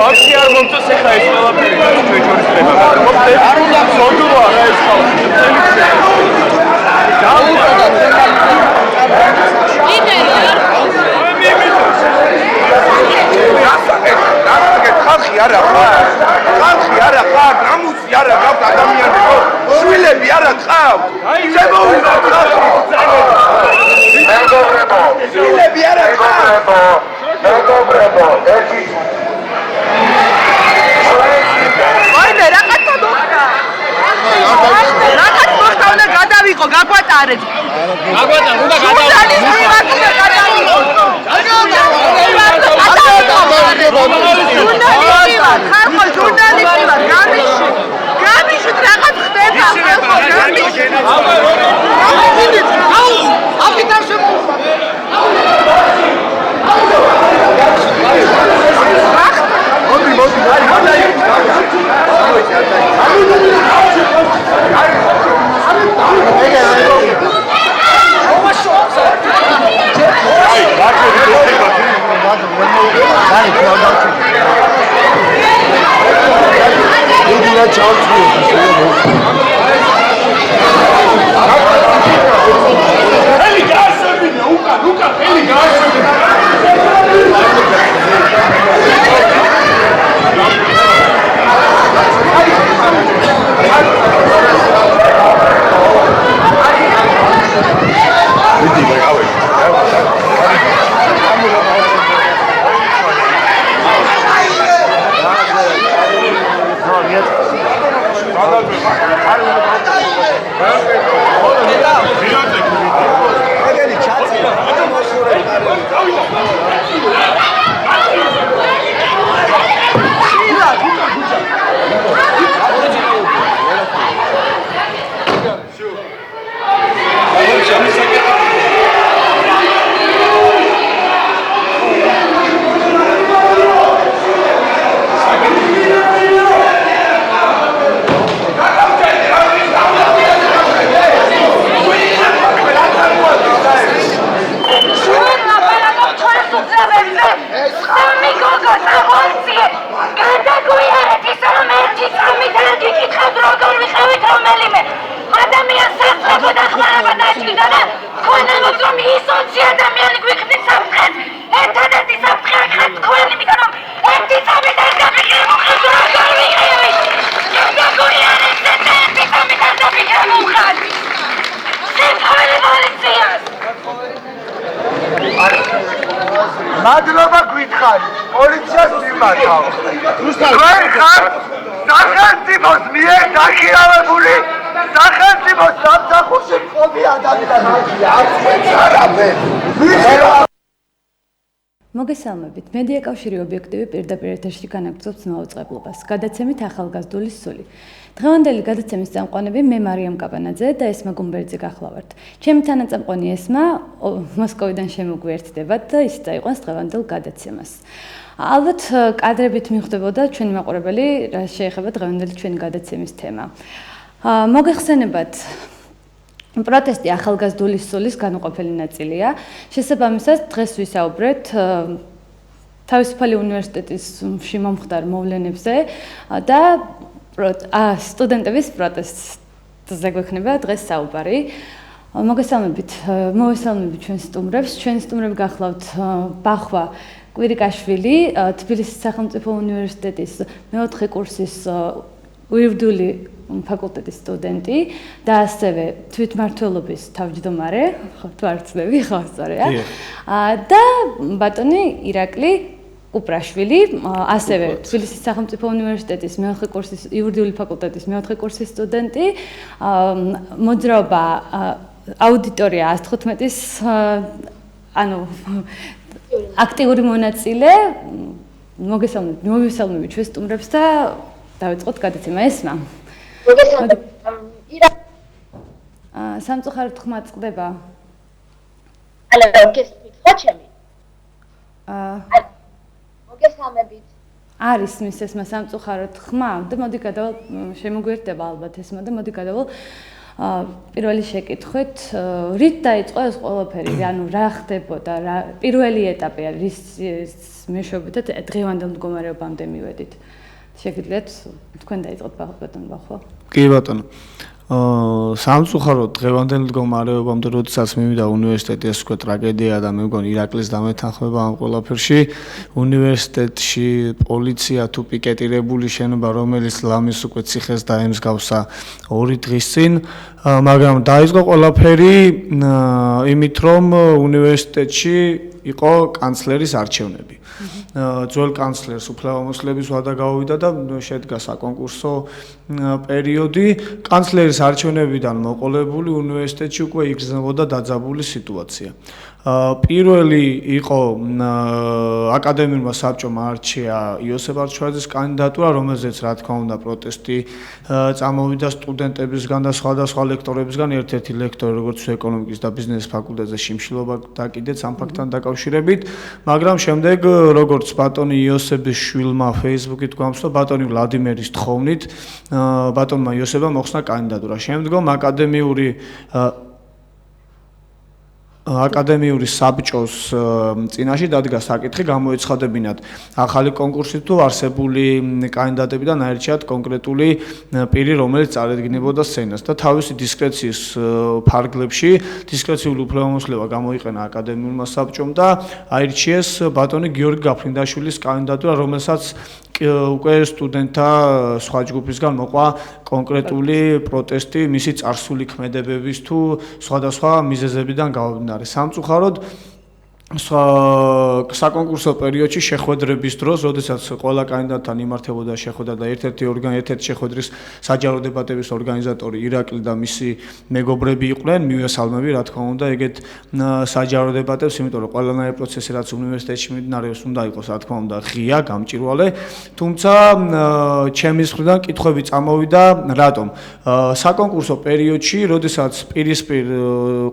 Akşi ar momțo se khai la pe ჩვეჩორის ხდება. არ უნდა ზონდუა რა ეს ხალხი. ხალხი არა ხარ. ხალხი არა ხარ, ნამუსი არა გაქვს ადამიანებო. შვილები არა ხარ. შემოუნა ხალხი. მეგობრებო, შვილები არა ხარ. მეგობრებო, ერთი ვაიმე რაღაც მოხდა. რაღაც მოხდა უნდა გადავიყო, გაგვატარეთ. გაგვატარ, უნდა გადავიყო. ჟურნალისტი ვარ, გამიშვით რაღაც ხდება, აფიტარ შემოუხდა. მადლობა გითხარი, პოლიციას მიმართავ. თქვენ ხართ სახელმწიფოს მიერ დაქირავებული სახელმწიფოს სამსახურში მყოფი ადამიანები. მოგესალმებით. მედია კავშირი ობიექტივი პირდაპირ ეთერში განაგრძობს მაუწყებლობას. გადაცემით ახალგაზრდული სული. დღევანდელი გადაცემის წამყვანები მე მარიამ კაბანაძე და ესმა გუმბერძი გახლავართ. ჩემი თანაწამყვანი ესმა მოსკოვიდან შემოგვიერთდებათ და ის წაიყვანს დღევანდელ გადაცემას. ალბათ კადრებით მიხვდებოდა ჩვენი მაყურებელი, რა შეეხება დღევანდელი ჩვენი გადაცემის თემა. მოგეხსენებათ პროტესტი ახალგაზრდული სულის განუყოფელი ნაწილია. შესაბამისად, დღეს ვისაუბრეთ თავისუფალი უნივერსიტეტში მომხდარ მოვლენებზე და სტუდენტების პროტესტზე გვექნება დღეს საუბარი. მოგესალმებით ჩვენ სტუმრებს. ჩვენი სტუმრები გახლავთ ბახვა კვირიკაშვილი, თბილისის სახელმწიფო უნივერსიტეტის მეოთხე კურსის უირდული ფაკულტეტის სტუდენტი და ასევე თვითმმართველობის თავმჯდომარე, თუ არ ვცდები, ხო სწორია. და ბატონი ირაკლი კუპრაშვილი, ასევე თბილისის სახელმწიფო უნივერსიტეტის მეოთხე კურსის იურიდიული ფაკულტეტის მეოთხე კურსის სტუდენტი, მოძრაობა აუდიტორია 115-ის აქტიური მონაწილე. მოგესალმებით ჩვენ სტუმრებს და დავიწყოთ გადაცემა ესმა. სამწუხაროდ ხმა წყდება. ალო, გესმით ხო ჩემი? მოგესალმებით. არის მის ესმა სამწუხაროდ ხმა და მოდი გადავალ შემოგვიერთდება ალბათ ესმა და მოდი გადავალ პირველი შეკითხვით, რით დაიწყო ეს ყველაფერი? ანუ რა ხდებოდა, რა პირველი ეტაპი არის მეშვეობითად დღევანდელ მდგომარეობამდე მივედით. შეგიძლიათ თქვენ დაიწყოთ ბატონო ბახვა. კი ბატონო. სამწუხაროდ დღევანდელ მდგომარეობამდე როდესაც მივიდა უნივერსიტეტი ეს უკვე ტრაგედია და მე მგონი ირაკლის დამეთანხმება ამ ყველაფერში უნივერსიტეტში პოლიცია თუ პიკეტირებული შენობა რომელიც ლამის უკვე ციხეს დაემსგავსა 2 დღის წინ მაგრამ დაიწყო ყველაფერი იმით რომ უნივერსიტეტში იყო კანცლერის არჩევნები ძველ კანცლერს უფლებამოსილების ვადა გავუვიდა და შედგა საკონკურსო პერიოდი კანცლერის არჩევნებიდან მოყოლებული უნივერსიტეტში უკვე იგრძნობოდა დაძაბული სიტუაცია პირველი იყო აკადემიურმა საბჭომ არჩია იოსებ არჩევაძის კანდიდატურა რომელზეც რა თქმა უნდა პროტესტი წამოვიდა სტუდენტებისგან და სხვადასხვა ლექტორებისგან ერთ-ერთი ლექტორი როგორც ეკონომიკის და ბიზნესის ფაკულტეტზე შიმშილობა და კიდეც ამ ფაქტთან დაკავშირებით მაგრამ შემდეგ როგორც ბატონი იოსების შვილმა Facebook-ით გვამსვლა ბატონი ვლადიმერის თხოვნით ბატონმა იოსებმა მოხსნა კანდიდატურა შემდგომ აკადემიური საბჭოს წინაშე დადგა საკითხი გამოეცხადებინათ ახალი კონკურსი თუ არსებული კანდიდატებიდან აირჩიათ კონკრეტული პირი რომელიც წარედგინებოდა სცენას და თავისი დისკრეციის ფარგლებში დისკრეციული უფლებამოსილება გამოიყენა აკადემიურმა საბჭომ და აირჩიეს ბატონი გიორგი გაფრინდაშვილის კანდიდატურა რომელსაც უკვე სტუდენტთა სხვა ჯგუფისგან მოყვა კონკრეტული პროტესტი მისი წარსული ქმედებების თუ სხვადასხვა მიზეზებიდან გამომდინარე სამწუხაროდ საკონკურსო პერიოდში შეხვედრების დროს, როდესაც ყველა კანდიდატთან იმართებოდა შეხვედრა და ერთ-ერთი შეხვედრის საჯარო დებატების ორგანიზატორი ირაკლი და მისი მეგობრები იყვნენ, მივესალმები, რა თქმა უნდა, ეგეთ საჯარო დებატებს, იმიტომ რომ ყველანაირი პროცესი რაც უნივერსიტეტში მიმდინარეობს, უნდა იყოს, რა თქმა უნდა, ღია, გამჭვირვალე, თუმცა ჩემის მხრიდან კითხვები წამოვიდა, რატომ? საკონკურსო პერიოდში, როდესაც პირისპირ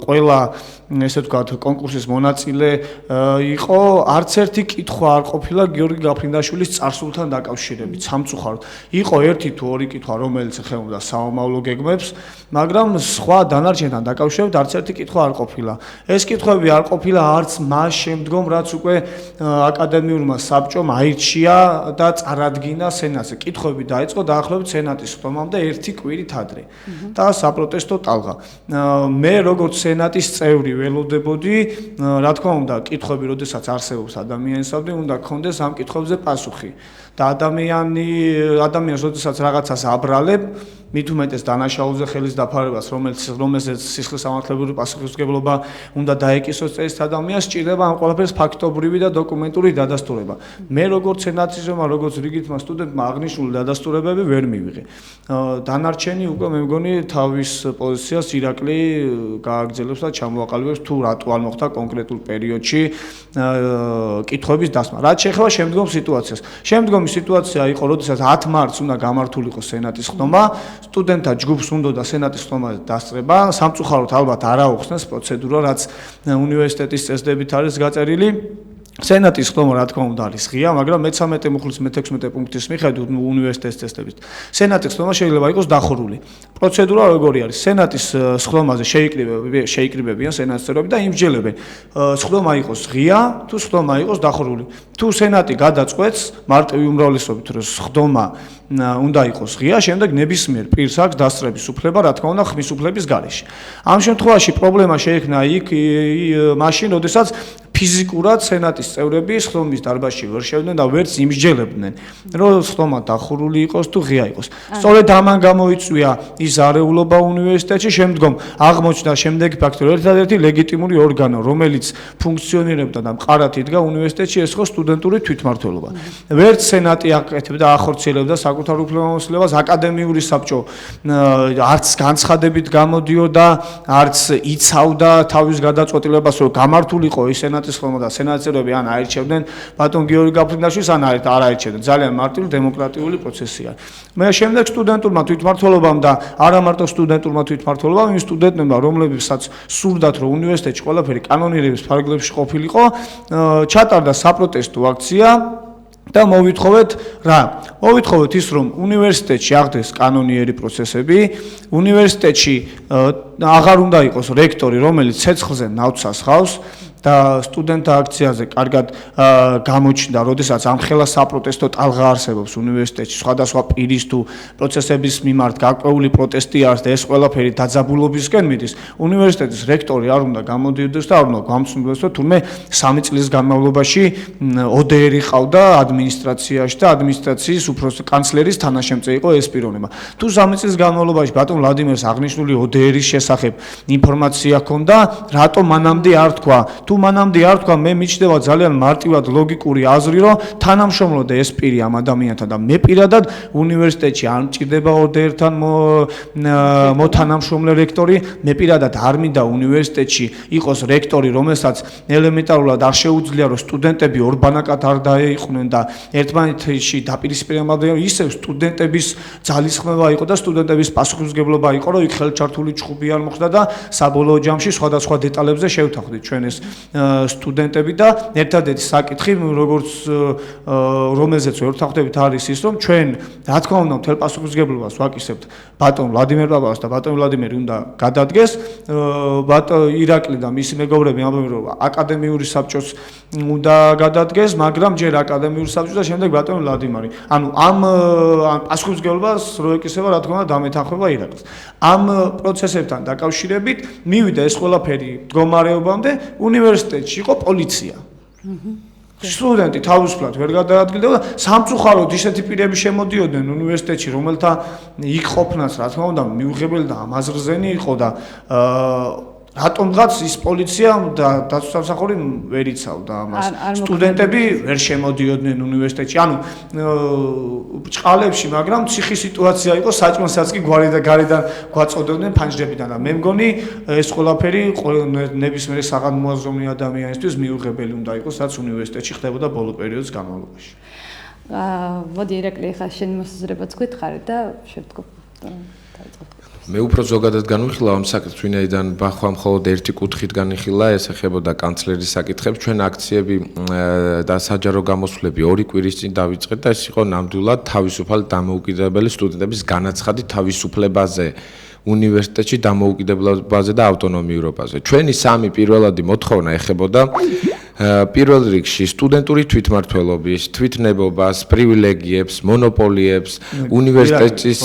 ყველა ესე ვთქვათ, კონკურსის მონაწილე იყო არც ერთი კითხვა არ ყოფილა გიორგი გაფრინდაშვილის წარსულთან დაკავშირებით სამწუხაროდ იყო ერთი თუ ორი კითხვა რომელიც ეხება საომავლო გეგმებს მაგრამ სხვა დანარჩენთან დაკავშირებით არც ერთი კითხვა არ ყოფილა ეს კითხვები არ ყოფილა არც მას შემდგომ რაც უკვე აკადემიურმა საბჭომ აირჩია და წარადგინა სენატზე კითხვები დაიწყო დაახლოებით სენატის ხდომამდე ერთი კვირით ადრე და საპროტესტო ტალღა მე როგორც სენატის წევრი ველოდებოდი რა თქმა უნდა კითხვები როდესაც არსებობს ადამიანისადმი უნდა გქონდეს ამ კითხვებზე პასუხი და ადამიანს როდესაც რაღაცას აბრალებ მით უმეტეს დანაშაულზე ხელის დაფარებას რომელზეც სისხლის სამართლებრივი პასუხისმგებლობა უნდა დაეკისოს წესით ადამიანს სჭირდება ამ ყველაფერს ფაქტობრივი და დოკუმენტური დადასტურება მე როგორც სენატისმა როგორც რიგითმა სტუდენტმა აღნიშნული დადასტურებები ვერ მივიღე დანარჩენი უკვე მე მგონი თავის პოზიციას ირაკლი გააგრძელებს და ჩამოაყალიბებს თუ რატო არ მოხდა კონკრეტულ პერიოდში კითხვების დასმა რაც შეეხება შემდგომ სიტუაციას შემდგომი სიტუაცია იყო როდესაც 10 მარტს უნდა გამართულიყო სენატის ხდომა სტუდენტთა ჯგუფს უნდა სენატის ხდომაზე დასწრება სამწუხაროდ ალბათ არ აუხსნეს პროცედურა რაც უნივერსიტეტის წესდებით არის გაწერილი სენატის ხდომა რა თქმა უნდა არის ღია მაგრამ მე-13 მუხლის მე-16 პუნქტის მიხედვით უნივერსიტეტის წესდებით სენატის ხდომა შეიძლება იყოს დახურული პროცედურა როგორი არის სენატის ხდომაზე შეიკრიბებიან სენატის წევრები და იმსჯელებენ ხდომა იყოს ღია თუ ხდომა იყოს დახურული თუ სენატი გადაწყვეტს მარტივი უმრავლესობით რომ ხდომა უნდა იყოს ღია, შემდეგ ნებისმიერ პირს აქვს დასწრების უფლება, რა თქმა უნდა, ხმის უფლების გარეშე. ამ შემთხვევაში პრობლემა შეექმნა იქ მაშინ, როდესაც ფიზიკურად სენატის წევრები ხდომის დარბაზში ვერ შევდნენ და ვერც იმსჯელებდნენ, რომ ხდომა დახურული იყოს თუ ღია იყოს. სწორედ ამან გამოიწვია ის არეულობა უნივერსიტეტში, შემდგომ აღმოჩნდა შემდეგი ფაქტორი, ერთადერთი ლეგიტიმური ორგანო, რომელიც ფუნქციონირებდა და მყარად იდგა უნივერსიტეტში, ეს იყო სტუდენტური თვითმმართველობა. ვერც სენატი აკეთებდა ახორციელებდა საკუთარ უფლებამოსილებას, აკადემიური საბჭო არც განცხადებით გამოდიოდა, არც იცავდა თავის გადაწყვეტილებას, რომ გამართულიყო ის სენატის ხდომა და სენატის წევრები ან აირჩევდნენ ბატონ გიორგი გაფრინდაშვილს, ან არ აირჩევდნენ. ძალიან მარტივი დემოკრატიული პროცესია. მე შემდეგ სტუდენტურმა თვითმმართველობამ და არა მარტო სტუდენტურმა თვითმმართველობამ, იმ სტუდენტებმა, რომლებსაც სურდათ, რომ უნივერსიტეტში ყველაფერი კანონირების ფარგლებში ყოფილიყო, ჩატარდა საპროტესტო აქცია და მოვითხოვეთ რა? მოვითხოვეთ ის, რომ უნივერსიტეტში აღდეს კანონიერი პროცესები, უნივერსიტეტში აღარ უნდა იყოს რექტორი, რომელიც ცეცხლზე ნავთს ხავს და სტუდენტთა აქციაზე კარგად გამოჩნდა, როდესაც ამხელა საპროტესტო ტალღა არსებობს უნივერსიტეტში, სხვადასხვა პირის თუ პროცესების მიმართ გაკვეული პროტესტი არის და ეს ყველაფერი დაძაბულობისკენ მიდის. უნივერსიტეტის რექტორი არ უნდა გამოდიოდეს და არ უნდა გამწმუნდეს, რომ თურმე 3 წლის განმავლობაში ODR ყავდა ადმინისტრაციაში და ადმინისტრაციის უფროსი კანცლერის თანაშემწე იყო ეს პიროვნება. თუ 3 წლის განმავლობაში ბატონ ვლადიმერს აღნიშნული ODR-ის შესახებ ინფორმაცია ჰქონდა, რატომ მანამდე არ თქვა? თუ მანამდე არ თქვა, მე მიჩნდება ძალიან მარტივად ლოგიკური აზრი, რომ თანამშრომლობდა ეს პირი ამ ადამიანთან და მე პირადად უნივერსიტეტში არ მჭირდება ODR-თან მოთანამშრომლე რექტორი, მე პირადად არ მინდა უნივერსიტეტში იყოს რექტორი, რომელსაც ელემენტარულად არ შეუძლია, რომ სტუდენტები ორბანაკად არ დაეიყვნენ და ერთმანეთში დაპირისპირებამდე ისევ სტუდენტების ძალისხმევა იყო და სტუდენტების პასუხისმგებლობა იყო, რომ იქ ხელჩართული ჩხუბი არ მოხდა და საბოლოო ჯამში სხვადასხვა დეტალებზე შევთანხმდით ჩვენ ეს სტუდენტები და ერთადერთი საკითხი, როგორც რომელზეც ვერ ვთანხმდებით არის ის, რომ ჩვენ რა თქმა უნდა მთელ პასუხისმგებლობას ვაკისებთ ბატონ ვლადიმერ პაპას და ბატონ ვლადიმერი უნდა გადადგეს, ირაკლი და მისი მეგობრები ამბობენ, რომ აკადემიური საბჭოს უნდა გადადგეს, მაგრამ ჯერ აკადემიური საბჭო და შემდეგ ბატონ ვლადიმერი. ანუ ამ პასუხისმგებლობას რო ეკისება, რა თქმა უნდა დამეთანხმება ირაკლს. ამ პროცესებთან დაკავშირებით მივიდა ეს ყველაფერი მდგომარეობამდე, უნივერსიტეტში იყო პოლიცია. სტუდენტი თავისუფლად ვერ გადაადგილდება და სამწუხაროდ ისეთი პირები შემოდიოდნენ უნივერსიტეტში, რომელთა იქ ყოფნაც რა თქმა უნდა მიუღებელი და ამაზრზენი იყო და რატომღაც ის პოლიცია და დაცვასამსახური ვერ იცავდა ამას. სტუდენტები ვერ შემოდიოდნენ უნივერსიტეტში. ანუ ბრჭყალებში, მაგრამ ციხის სიტუაცია იყო, საჭმელსაც კი გვარი და გარედან გვაწოდოდნენ ფანჯრებიდან და მე მგონი ეს ყველაფერი ნებისმიერ საღამოაზროვნე ადამიანისთვის მიუღებელი უნდა იყოს, რაც უნივერსიტეტში ხდებოდა ბოლო პერიოდის განმავლობაში. მოდი ირაკლი, ხა შენ მოსაზრებაც გითხარი და შევთქვი. მე უფრო ზოგადად განვიხილავ ამ საკითხს, ვინაიდან ბახვა მხოლოდ ერთი კუთხით განიხილა, ეს ეხებოდა კანცლერის საკითხებს. ჩვენ აქციები და საჯარო გამოსვლები 2 კვირის წინ დავიწყეთ და ეს იყო ნამდვილად თავისუფალი დამოუკიდებელი სტუდენტების განაცხადი თავისუფლებაზე, უნივერსიტეტში დამოუკიდებლობაზე და ავტონომიურობაზე. ჩვენი სამი პირველადი მოთხოვნა ეხებოდა პირველ რიგში სტუდენტური თვითმმართველობის, თვითნებობას, პრივილეგიებს, მონოპოლიებს, უნივერსიტეტის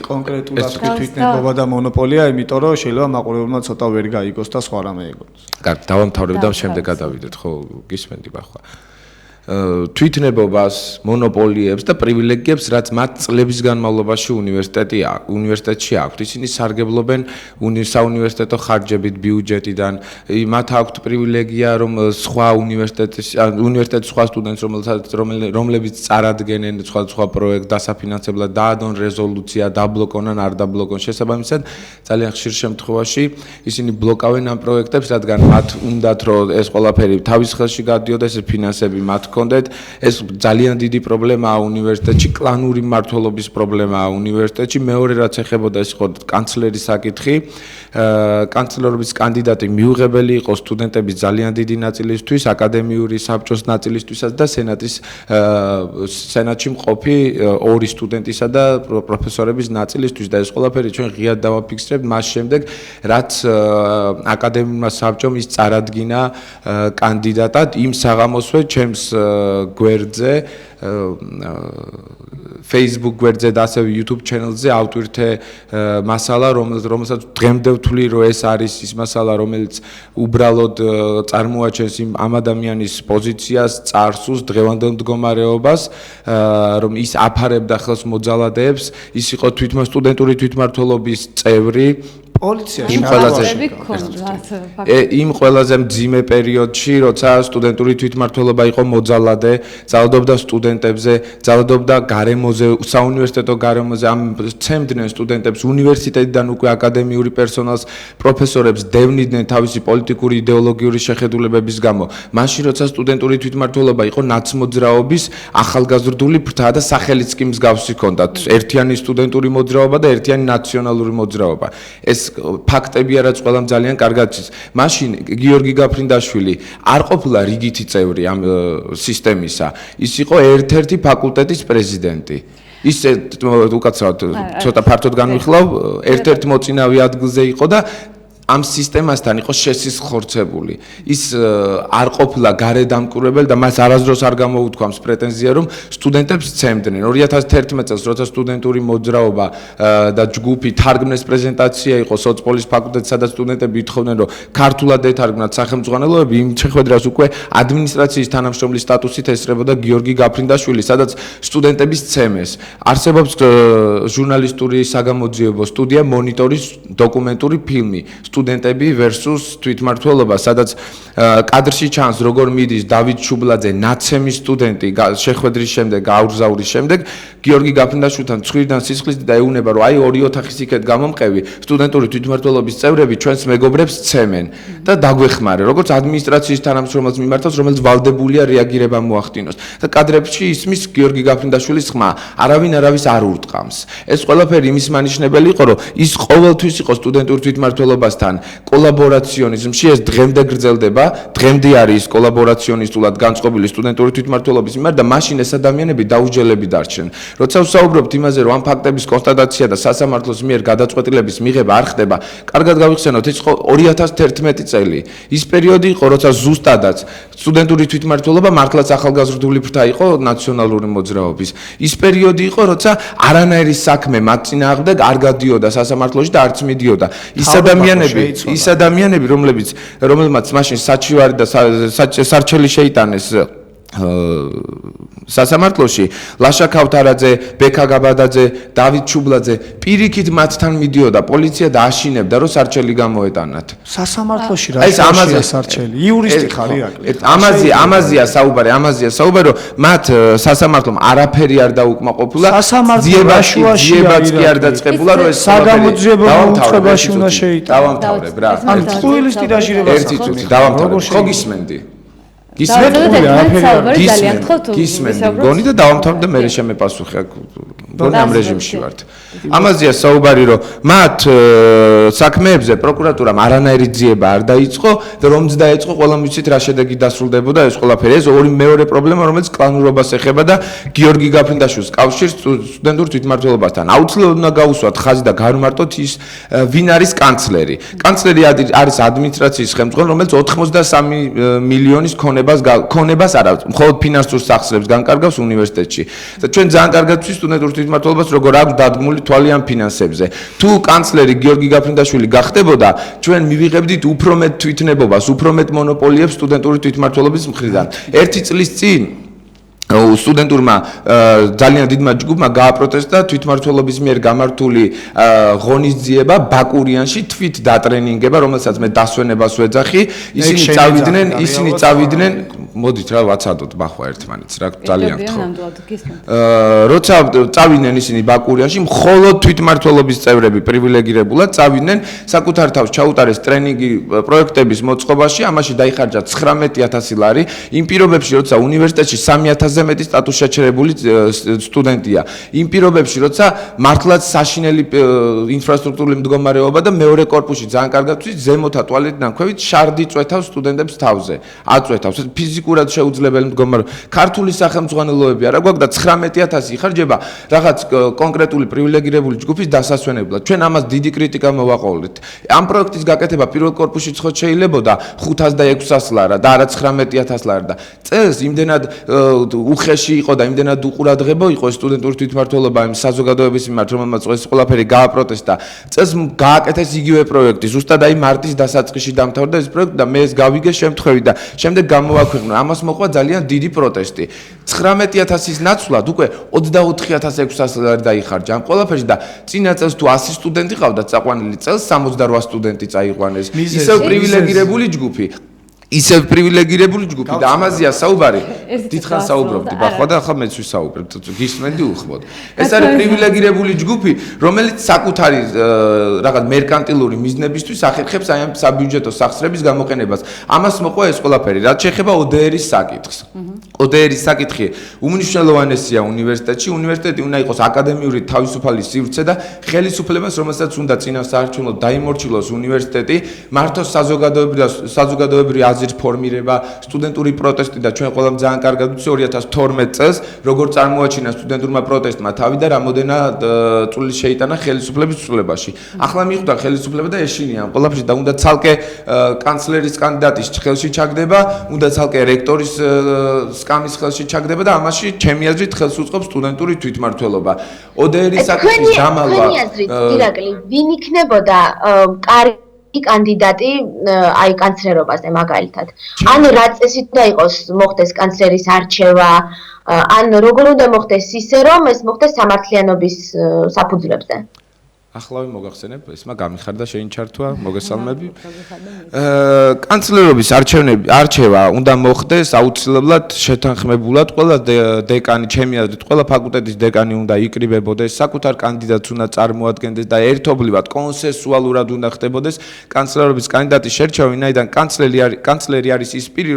კონკრეტულად თვითნებობა და მონოპოლია, იმიტომ რომ შეიძლება მაყურებელმა ცოტა ვერ გაიგოს და სხვა რამე ეგონოს. კარგი, დავამთავრებ და შემდეგ გადავიდეთ, ხო, გისმენდი ბახვა. თვითნებობას, მონოპოლიებს და პრივილეგიებს, რაც მათ წლების განმავლობაში უნივერსიტეტში აქვთ. ისინი სარგებლობენ საუნივერსიტეტო ხარჯებით, ბიუჯეტიდან. მათ აქვთ პრივილეგია, რომ სხვა უნივერსიტეტის სხვა სტუდენტს, რომლებიც წარადგენენ სხვა პროექტ დასაფინანსებლად, დაადონ რეზოლუცია, დაბლოკონან, არ დაბლოკონ. შესაბამისად, ძალიან ხშირ შემთხვევაში ისინი ბლოკავენ ამ პროექტებს, რადგან მათ უნდათ, რომ ეს ყველაფერი თავის ხელში გადიოდეს, ეს ფინანსები მათ ეს ძალიან დიდი პრობლემაა უნივერსიტეტში, კლანური მმართველობის პრობლემაა უნივერსიტეტში. მეორე რაც ეხებოდა ის იყო კანცლერის საკითხი. კანცლერობის კანდიდატი მიუღებელი იყო სტუდენტების ძალიან დიდი ნაწილისთვის, აკადემიური საბჭოს ნაწილისთვისაც და სენატში მყოფი 2 სტუდენტისა და პროფესორების ნაწილისთვის და ეს ყველაფერი ჩვენ ღიად დავაფიქსირებთ მას შემდეგ, რაც აკადემიურმა საბჭომ ის წარადგინა კანდიდატად იმ საღამოსვე ჩემს გვერდზე, Facebook გვერდზე და ასევე YouTube channel-ზე ავტვირთე მასალა, რომელსაც დღემდე ვთვლი, რომ ეს არის ის მასალა, რომელიც უბრალოდ წარმოაჩენს ამ ადამიანის პოზიციას, წარსულს, დღევანდელ მდგომარეობას, რომ ის აფარებდა ხელს მოძალადეებს, ის იყო სტუდენტური თვითმმართველობის წევრი. იმ ყველაზე მძიმე პერიოდში, როცა სტუდენტური თვითმმართველობა იყო მოძალადე, ძალადობდა სტუდენტებზე, ძალადობდა გარემოზე, საუნივერსიტეტო გარემოზე, ამ ცემდნენ სტუდენტებს უნივერსიტეტიდან უკვე აკადემიური პერსონალს, პროფესორებს დევნიდნენ თავისი პოლიტიკური იდეოლოგიური შეხედულებების გამო. მაშინ როცა სტუდენტური თვითმმართველობა იყო ნაცმოძრაობის ახალგაზრდული ფრთა და სახელიც კი მსგავსი ჰქონდათ, ერთიანი სტუდენტური მოძრაობა და ერთიანი ნაციონალური მოძრაობა. ეს ფაქტებია რაც ყველამ ძალიან კარგად იცის. მაშინ გიორგი გაფრინდაშვილი არ ყოფილა რიგითი წევრი ამ სისტემისა. ის იყო ერთ-ერთი ფაკულტეტის პრეზიდენტი. ის უკაცრავად ცოტა ფართოდ განვიხილავ, ერთ-ერთ მოწინავე ადგილზე იყო და ამ სისტემასთან იყო შესისხორცებული. ის არ ყოფილა გარედამკვირვებელი და მას არასდროს არ გამოუთქვამს პრეტენზია, რომ სტუდენტებს ცემდნენ. 2011 წელს, როცა სტუდენტური მოძრაობა და ჯგუფი თარგმნეს პრეზენტაცია იყო სოციოლოგიის ფაკულტეტსა და სტუდენტები ითხოვდნენ, რომ ქართულად ეთარგმნათ სახელმძღვანელოები, იმ შეხვედრას უკვე ადმინისტრაციის თანამშრომლის სტატუსით ესწრებოდა გიორგი გაფრინდაშვილი, სადაც სტუდენტების ცემეს. არსებობს ჟურნალისტური საგამოძიებო სტუდია მონიტორის დოკუმენტური ფილმი სტუდენტები versus თვითმმართველობა, სადაც კადრში ჩანს როგორ მიდის დავით შუბლაძე, ნაცემის სტუდენტი შეხვედრის შემდეგ, აურზაურის შემდეგ, გიორგი გაფრინდაშვილთან ცხვირიდან სისხლით და ეუბნება, რომ აი ორი ოთახის იქეთ გამომყევი, სტუდენტური თვითმმართველობის წევრები ჩვენს მეგობრებს ცემენ და დაგვეხმარე, როგორც ადმინისტრაციის თანამშრომელს მიმართავს, რომელიც ვალდებულია რეაგირება მოახდინოს. და კადრებში ისმის გიორგი გაფრინდაშვილის ხმა, არავინ არავის არ ურტყამს. ეს ყველაფერი იმის მანიშნებელი იყო, რომ ის ყოველთვის იყო სტუდენტურ თვითმმართველობასთან კოლაბორაციონიზმში, ეს დღემდე გრძელდება, დღემდე არის კოლაბორაციონისტულად განწყობილი სტუდენტური თვითმმართველობის მიმართ და მაშინ ეს ადამიანები დაუსჯელები დარჩნენ. როცა ვსაუბრობთ იმაზე, რომ ამ ფაქტების კონსტატაცია და სასამართლოს მიერ გადაწყვეტილების მიღება არ ხდება, კარგად გავიხსენოთ, ის იყო 2011 წელი. ის პერიოდი იყო, როცა ზუსტადაც სტუდენტური თვითმმართველობა მართლაც ახალგაზრდული ფრთა იყო ნაციონალური მოძრაობის. ის პერიოდი იყო, როცა არანაირი საქმე მათ წინააღმდეგ არ გადიოდა სასამართლოში და არც მიდიოდა. ის ადამიანები, რომელმაც მაშინ საჩივარი და სარჩელი შეიტანეს სასამართლოში, ლაშა ქავთარაძე, ბექა გაბადაძე, დავით შუბლაძე პირიქით მათთან მიდიოდა პოლიცია და აშინებდა, რომ სარჩელი გამოეტანათ. სასამართლოში რა შეაშია სარჩელი? იურისტი ხარ ირაკლი. ამაზია საუბარი, რომ მათ სასამართლომ არაფერი არ დაუკმაყოფილა, ძიებაც კი არ დაწყებულა, რომ ეს საგამოძიებო უწყებაში უნდა შეიტანოს. დავამთავრებ რა. ან ტყუილის ტირაჟირება ერთი წუთი დავამთავრებ. ხო გისმენდი? გისმენდი, გონი და დავამთავრებ და მე შემეპასუხე, გონი ამ რეჟიმში ვართ. ამაზეა საუბარი, რომ მათ საქმეებზე პროკურატურამ არანაირი ძიება არ დაიწყო და რომც დაიწყო, ყველამ ვიცით რა შედეგი დასრულდებოდა ეს ყველაფერი. ეს მეორე პრობლემა, რომელიც კლანურობას ეხება და გიორგი გაფრინდაშვილის კავშირს სტუდენტურ თვითმმართველობასთან. აუცილებლად უნდა გაუსვათ ხაზი და განმარტოთ ის ვინ არის კანცლერი. კანცლერი არის ადმინისტრაციის ხელმძღვანელი, რომელიც 83 მილიონის ქონებას არა, მხოლოდ ფინანსურ სახსრებს განკარგავს უნივერსიტეტში. და ჩვენ ძალიან კარგად ვიცით სტუდენტურ თვითმმართველობას, როგორ აქვს დადგმული თვალი ამ ფინანსებზე. თუ კანცლერი გიორგი გაფრინდაშვილი გახდებოდა, ჩვენ მივიღებდით უფრო მეტ თვითნებობას, უფრო მეტ მონოპოლიებს სტუდენტური თვითმმართველობის მხრიდან. ერთი წლის წინ სტუდენტურმა ძალიან დიდმა ჯგუფმა გააპროტესტა თვითმმართველობის მიერ გამართული ღონისძიება ბაკურიანში თვით დატრენინგება, რომელსაც მე დასვენებას ვეძახი. ისინი წავიდნენ, მოდით რა ვაცადოთ ბახვა ერთმანეთს რა ძალიან გთხოვ. როცა წავიდნენ ისინი ბაკურიანში, მხოლოდ თვითმმართველობის წევრები პრივილეგირებულად წავიდნენ, საკუთარ თავს ჩაუტარეს ტრენინგი პროექტების მოწყობაში, ამაში დაიხარჯა 19000 ლარი. იმ პირობებში, როცა უნივერსიტეტში 3000 მეტი სტატუს შეჩერებული სტუდენტია. იმ პირობებში, როცა მართლაც საშინელი ინფრასტრუქტურული მდგომარეობა და მეორე კორპუსში ძალიან კარგად ვიცით, ზემოთა ტუალეტიდან ქვევით შარდი წვეთავს სტუდენტებს თავზე. აწვეთავს ფიზიკურად შეუძლებელი მდგომარეობა. ქართული სახელმძღვანელოები არა გვაქვს და 19000 იხარჯება რაღაც კონკრეტული პრივილეგირებული ჯგუფის დასასვენებლად. ჩვენ ამას დიდი კრიტიკა მოვაყოლეთ. ამ პროექტის გაკეთება პირველ კორპუსში ხო შეიძლებოდა 506 ლარა და არა 19000 ლარა და წელს იმდენად უხეში იყო და იმდენად უყურადღებო იყო სტუდენტური თვითმმართველობა იმ საზოგადოების მიმართ, რომელმაც ეს ყველაფერი გააპროტესტა. წელს გააკეთეს იგივე პროექტი, ზუსტად აი მარტის დასაწყისში დამთავრდა ეს პროექტი და მე ეს გავიგე შემთხვევით და შემდეგ გამოვაქვეყნო. ამას მოყვა ძალიან დიდი პროტესტი. 19000-ის ნაცვლად უკვე 24600 ლარი დაიხარჯა ამ ყველაფერში და წინა წელს თუ 100 სტუდენტი ყავდათ წაყვანილი, წელს 68 სტუდენტი წაიყვანეს. ისევ პრივილეგირებული ჯგუფი. ისევ პრივილეგირებული ჯგუფი და ამაზეა საუბარი. დიდხანს საუბრობდი, ბახვა და ახლა მეც ვისაუბრებ, გისმენდი უხმოდ. ეს არის პრივილეგირებული ჯგუფი, რომელიც საკუთარი რაღაც მერკანტილური მიზნებისთვის ახერხებს აი ამ საბიუჯეტო სახსრების გამოყენებას. ამას მოყვა ეს ყველაფერი, რაც შეეხება ODR-ის საკითხს. ODR-ის საკითხი უმნიშვნელოვანესია უნივერსიტეტში. უნივერსიტეტი უნდა იყოს აკადემიური თავისუფალი სივრცე და ხელისუფლებას, რომელსაც უნდა წინასაარჩევნოდ დაიმორჩილოს უნივერსიტეტი, მართოს საზოგადოებრივი აზრის ფორმირება, სტუდენტური პროტესტი და ჩვენ ყველამ ძალიან კარგად ვიცით 2012 წელს როგორ წარმოაჩინა სტუდენტურმა პროტესტმა თავი და რამოდენად წვლილი შეიტანა ხელისუფლების ცვლილებაში. ახლა მიხვდა ხელისუფლება და ეშინია ამ ყველაფერში და უნდა ცალკე კანცლერის კანდიდატის ხელში ჩაგდება, უნდა ცალკე რექტორის სკამის ხელში ჩაგდება და ამაში ჩემი აზრით ხელს უწყობს სტუდენტური თვითმმართველობა. ODR-ის საკითხის დამალვა. თქვენი აზრით, ირაკლი, ვინ იქნებოდა კარგი კანდიდატი აი კანცლერობაზე მაგალითად? ან რა წესით უნდა იყოს მოხდეს კანცლერის არჩევა, ან როგორ უნდა მოხდეს ისე, რომ ეს მოხდეს სამართლიანობის საფუძვლებზე? ახლავე მოგახსენებ, ესმა გამიხარდა შეინჩართვა, მოგესალმები. კანცლერობის არჩევა უნდა მოხდეს აუცილებლად შეთანხმებულად, ყველა დეკანი, ჩემი აზრით, ყველა ფაკულტეტის დეკანი უნდა იკრიბებოდეს, საკუთარ კანდიდატს უნდა წარმოადგენდეს და ერთობლივად, კონსენსუალურად უნდა ხდებოდეს კანცლერობის კანდიდატის შერჩევა, ვინაიდან კანცლერი არის ის პირი,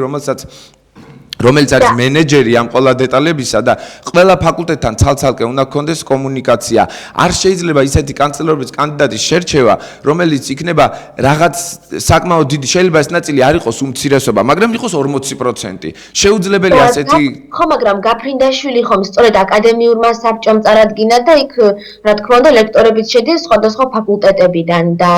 რომელიც არის მენეჯერი ამ ყველა დეტალებისა და ყველა ფაკულტეტთან ცალ-ცალკე უნდა გქონდეს კომუნიკაცია. არ შეიძლება ისეთი კანცლერობის კანდიდატის შერჩევა, რომელიც იქნება რაღაც საკმაოდ დიდი, შეიძლება ეს ნაწილი არ იყოს უმცირესობა, მაგრამ იყოს 40%. შეუძლებელია ასეთი ხო, მაგრამ გაფრინდაშვილი ხომ სწორედ აკადემიურმა საბჭომ წარადგინა და იქ რა თქმა უნდა ლექტორებიც შედიან სხვადასხვა ფაკულტეტებიდან და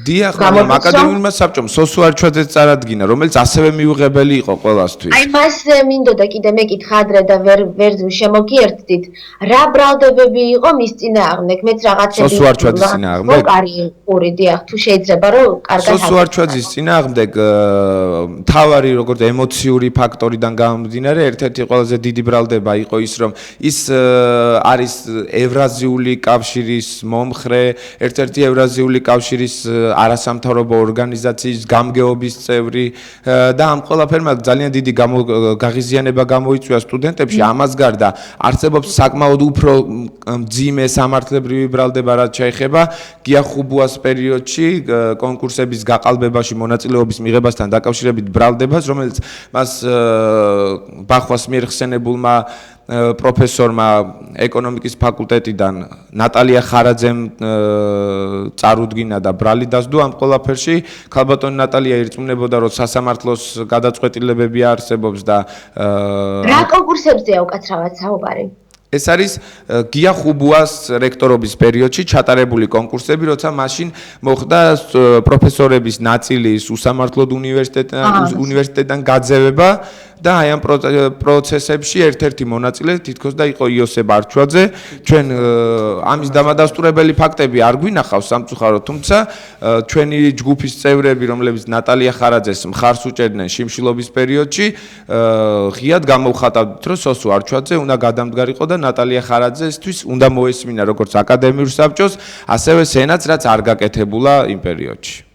დიახ, მაგრამ აკადემიურმა საბჭომ სოსუ არჩვაძეც წარადგინა, რომელიც ასევე მიუღებელი იყო ყველასთვის. მას მინდოდა კიდე მეკითხა ადრე და ვერ შემოგიერთდით, რა ბრალდებები იყო მის წინააღმდეგ, მეც რაღაცები სოსუ არჩვაძის წინააღმდეგ? ორი, დიახ, თუ შეიძლება რომ კარგად სოსუ არჩვაძის წინააღმდეგ თავარი როგორც ემოციური ფაქტორიდან გამომდინარე, ერთ-ერთი ყველაზე დიდი ბრალდება იყო ის, რომ ის არის ევრაზიული კავშირის მომხრე, ერთ-ერთი ევრაზიული კავშირის არასამთავრობო ორგანიზაციის გამგეობის წევრი და ამ ყველაფერმა ძალიან დიდი გაღიზიანება გამოიწვია სტუდენტებში. ამას გარდა არსებობს საკმაოდ უფრო მძიმე სამართლებრივი ბრალდება, რაც შეეხება გიახუბუას პერიოდში კონკურსების გაყალბებაში მონაწილეობის მიღებასთან დაკავშირებით ბრალდებას, რომელიც მას ბახვას მიერ ხსენებულმა პროფესორმა ეკონომიკის ფაკულტეტიდან ნატალია ხარაძემ წარუდგინა და ბრალი დასდო ამ ყველაფერში. ქალბატონი ნატალია ირწმუნებოდა, რომ სასამართლოს გადაწყვეტილებები არსებობს და რა კონკურსებზეა უკაცრავად საუბარი? ეს არის გიახუბუას რექტორობის პერიოდში ჩატარებული კონკურსები, როცა მაშინ მოხდა პროფესორების ნაწილის უსამართლოდ უნივერსიტეტიდან გაძევება და აი ამ პროცესებში ერთ-ერთი მონაწილე თითქოს და იყო იოსებ არჩვაძე. ჩვენ ამის დამადასტურებელი ფაქტები არ გვინახავს სამწუხაროდ, თუმცა ჩვენი ჯგუფის წევრები, რომლებიც ნატალია ხარაძეს მხარს უჭერდნენ შიმშილობის პერიოდში, ღიად გამოვხატავთ, რომ სოსუ არჩვაძე უნდა გადამდგარიყო და ნატალია ხარაძესთვის უნდა მოესმინა როგორც აკადემიურ საბჭოს, ასევე სენატს, რაც არ გაკეთებულა იმ პერიოდში.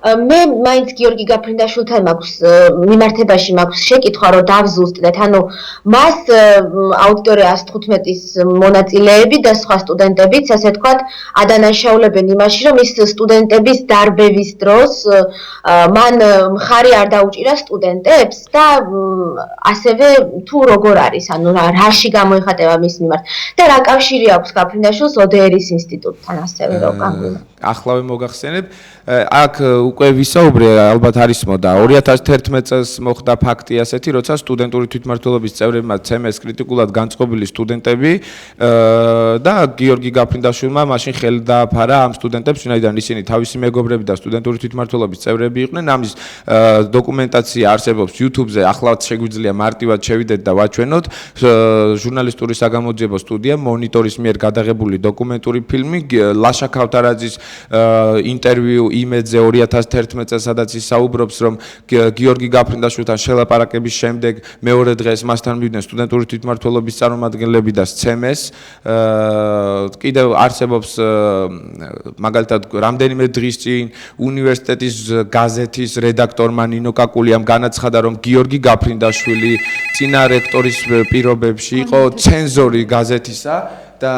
მე მაინც გიორგი გაფრინდაშვილთან მაქვს მიმართებაში მაქვს შეკითხვა, რომ დავზუსტდეთ, ანუ მას აუდიტორია 115-ის მონაწილეები და სხვა სტუდენტებიც, ასე ვთქვათ, ადანაშაულებენ იმაში, რომ ის სტუდენტების დარბევის დროს მან მხარი არ დაუჭირა სტუდენტებს და ასევე თუ როგორ არის, ანუ რაში გამოიხატება მის მიმართ და რა კავშირი აქვს გაფრინდაშვილს ODR-ის ინსტიტუტთან ასევე რო კანონი. ახლავე მოგახსენებ, აქ უკვე ვისაუბრე, ალბათ არის მოდა 2011 წელს მოხდა ფაქტი ასეთი, როცა სტუდენტური თვითმმართველობის წევრებმა ცემეს კრიტიკულად განწყობილი სტუდენტები და გიორგი გაფრინდაშვილმა მაშინ ხელი დააფარა ამ სტუდენტებს, ვინაიდან ისინი თავისი მეგობრები და სტუდენტური თვითმმართველობის წევრები იყვნენ. ამის დოკუმენტაცია არსებობს YouTube-ზე, ახლაც შეგვიძლია მარტივად შევიდეთ და ვაჩვენოთ. ჟურნალისტური საგამოძიებო სტუდია მონიტორის მიერ გადაღებული დოკუმენტური ფილმი ლაშა ქავთარაძის ინტერვიუ იმედზე 2011 წელს, სადაც ის საუბრობს, რომ გიორგი გაფრინდაშვილთან შელაპარაკების შემდეგ მეორე დღეს მასთან მივიდნენ სტუდენტური თვითმმართველობის წარმომადგენლები და სცემეს. კიდევ არსებობს მაგალითად რამდენიმე დღის წინ უნივერსიტეტის გაზეთის რედაქტორმა ნინო კაკულიამ განაცხადა, რომ გიორგი გაფრინდაშვილი წინა რექტორის პირობებში იყო ცენზორი გაზეთისა და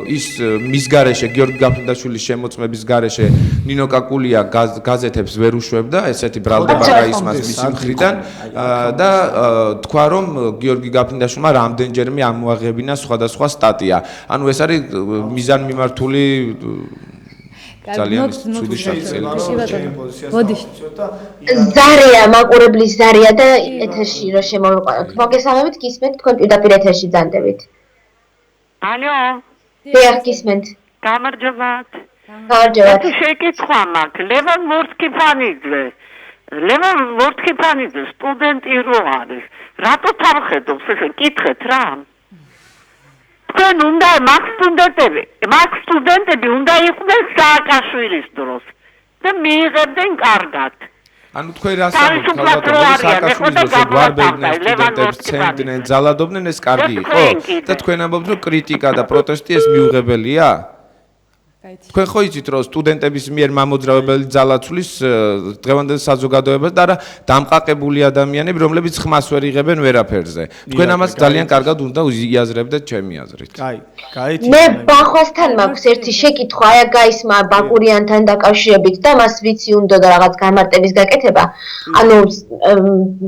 ის მის გარეშე გიორგი გაფრინდაშვილის შემოწმების გარეშე ნინო კაკულია გაზეთებს ვერ უშვებდა, ესეთი ბრალდება გაისმას მისი მხრიდან და თქვა, რომ გიორგი გაფრინდაშვილმა რამდენჯერმე ამოაღებინა სხვადასხვა სტატია. ანუ ეს არის მიზანმიმართული ძალიან ცუდი შეხება. ზარია, მაყურებლის ზარია და ეთერში რა შემოვიყვანოთ. მოგესალმებით, გისმენთ თქვენ პირდაპირ ეთერში ძანდებით. ალო. დიახ, გისმენთ. გამარჯობათ. გამარჯობათ. შეკითხვა მაქვს. ლევან მორთქიფანიძე სტუდენტი რო არის. რატო თავხედობს ესე კითხეთ რა? თქვენ უნდა მაგ სტუდენტები უნდა იყვნენ სააკაშვილის დროს და მიიღებდნენ კარგად. ანუ თქვენ რას ამბობთ, სააკაშვილის დროს გვარბებდნენ სტუდენტებს, ცემდნენ, ძალადობდნენ, ეს კარგი იყო? და თქვენ ამბობთ, რომ კრიტიკა და პროტესტი ეს მიუღებელია? თქვენ ხო იცით, რომ სტუდენტების მიერ მამოძრავებელი ძალაცვლის დღევანდელ საზოგადოებას და არა დამყაყებული ადამიანები, რომლებიც ხმას ვერ იღებენ ვერაფერზე. თქვენ ამას ძალიან კარგად უნდა იაზრებდეთ ჩემი აზრით. კაი. მე ბახვასთან მაქვს ერთი შეკითხვა, აი გაისმა ბაკურიანთან დაკავშირებით და მას ვიცი უნდა და რაღაც გამარტების გაკეთება. ანუ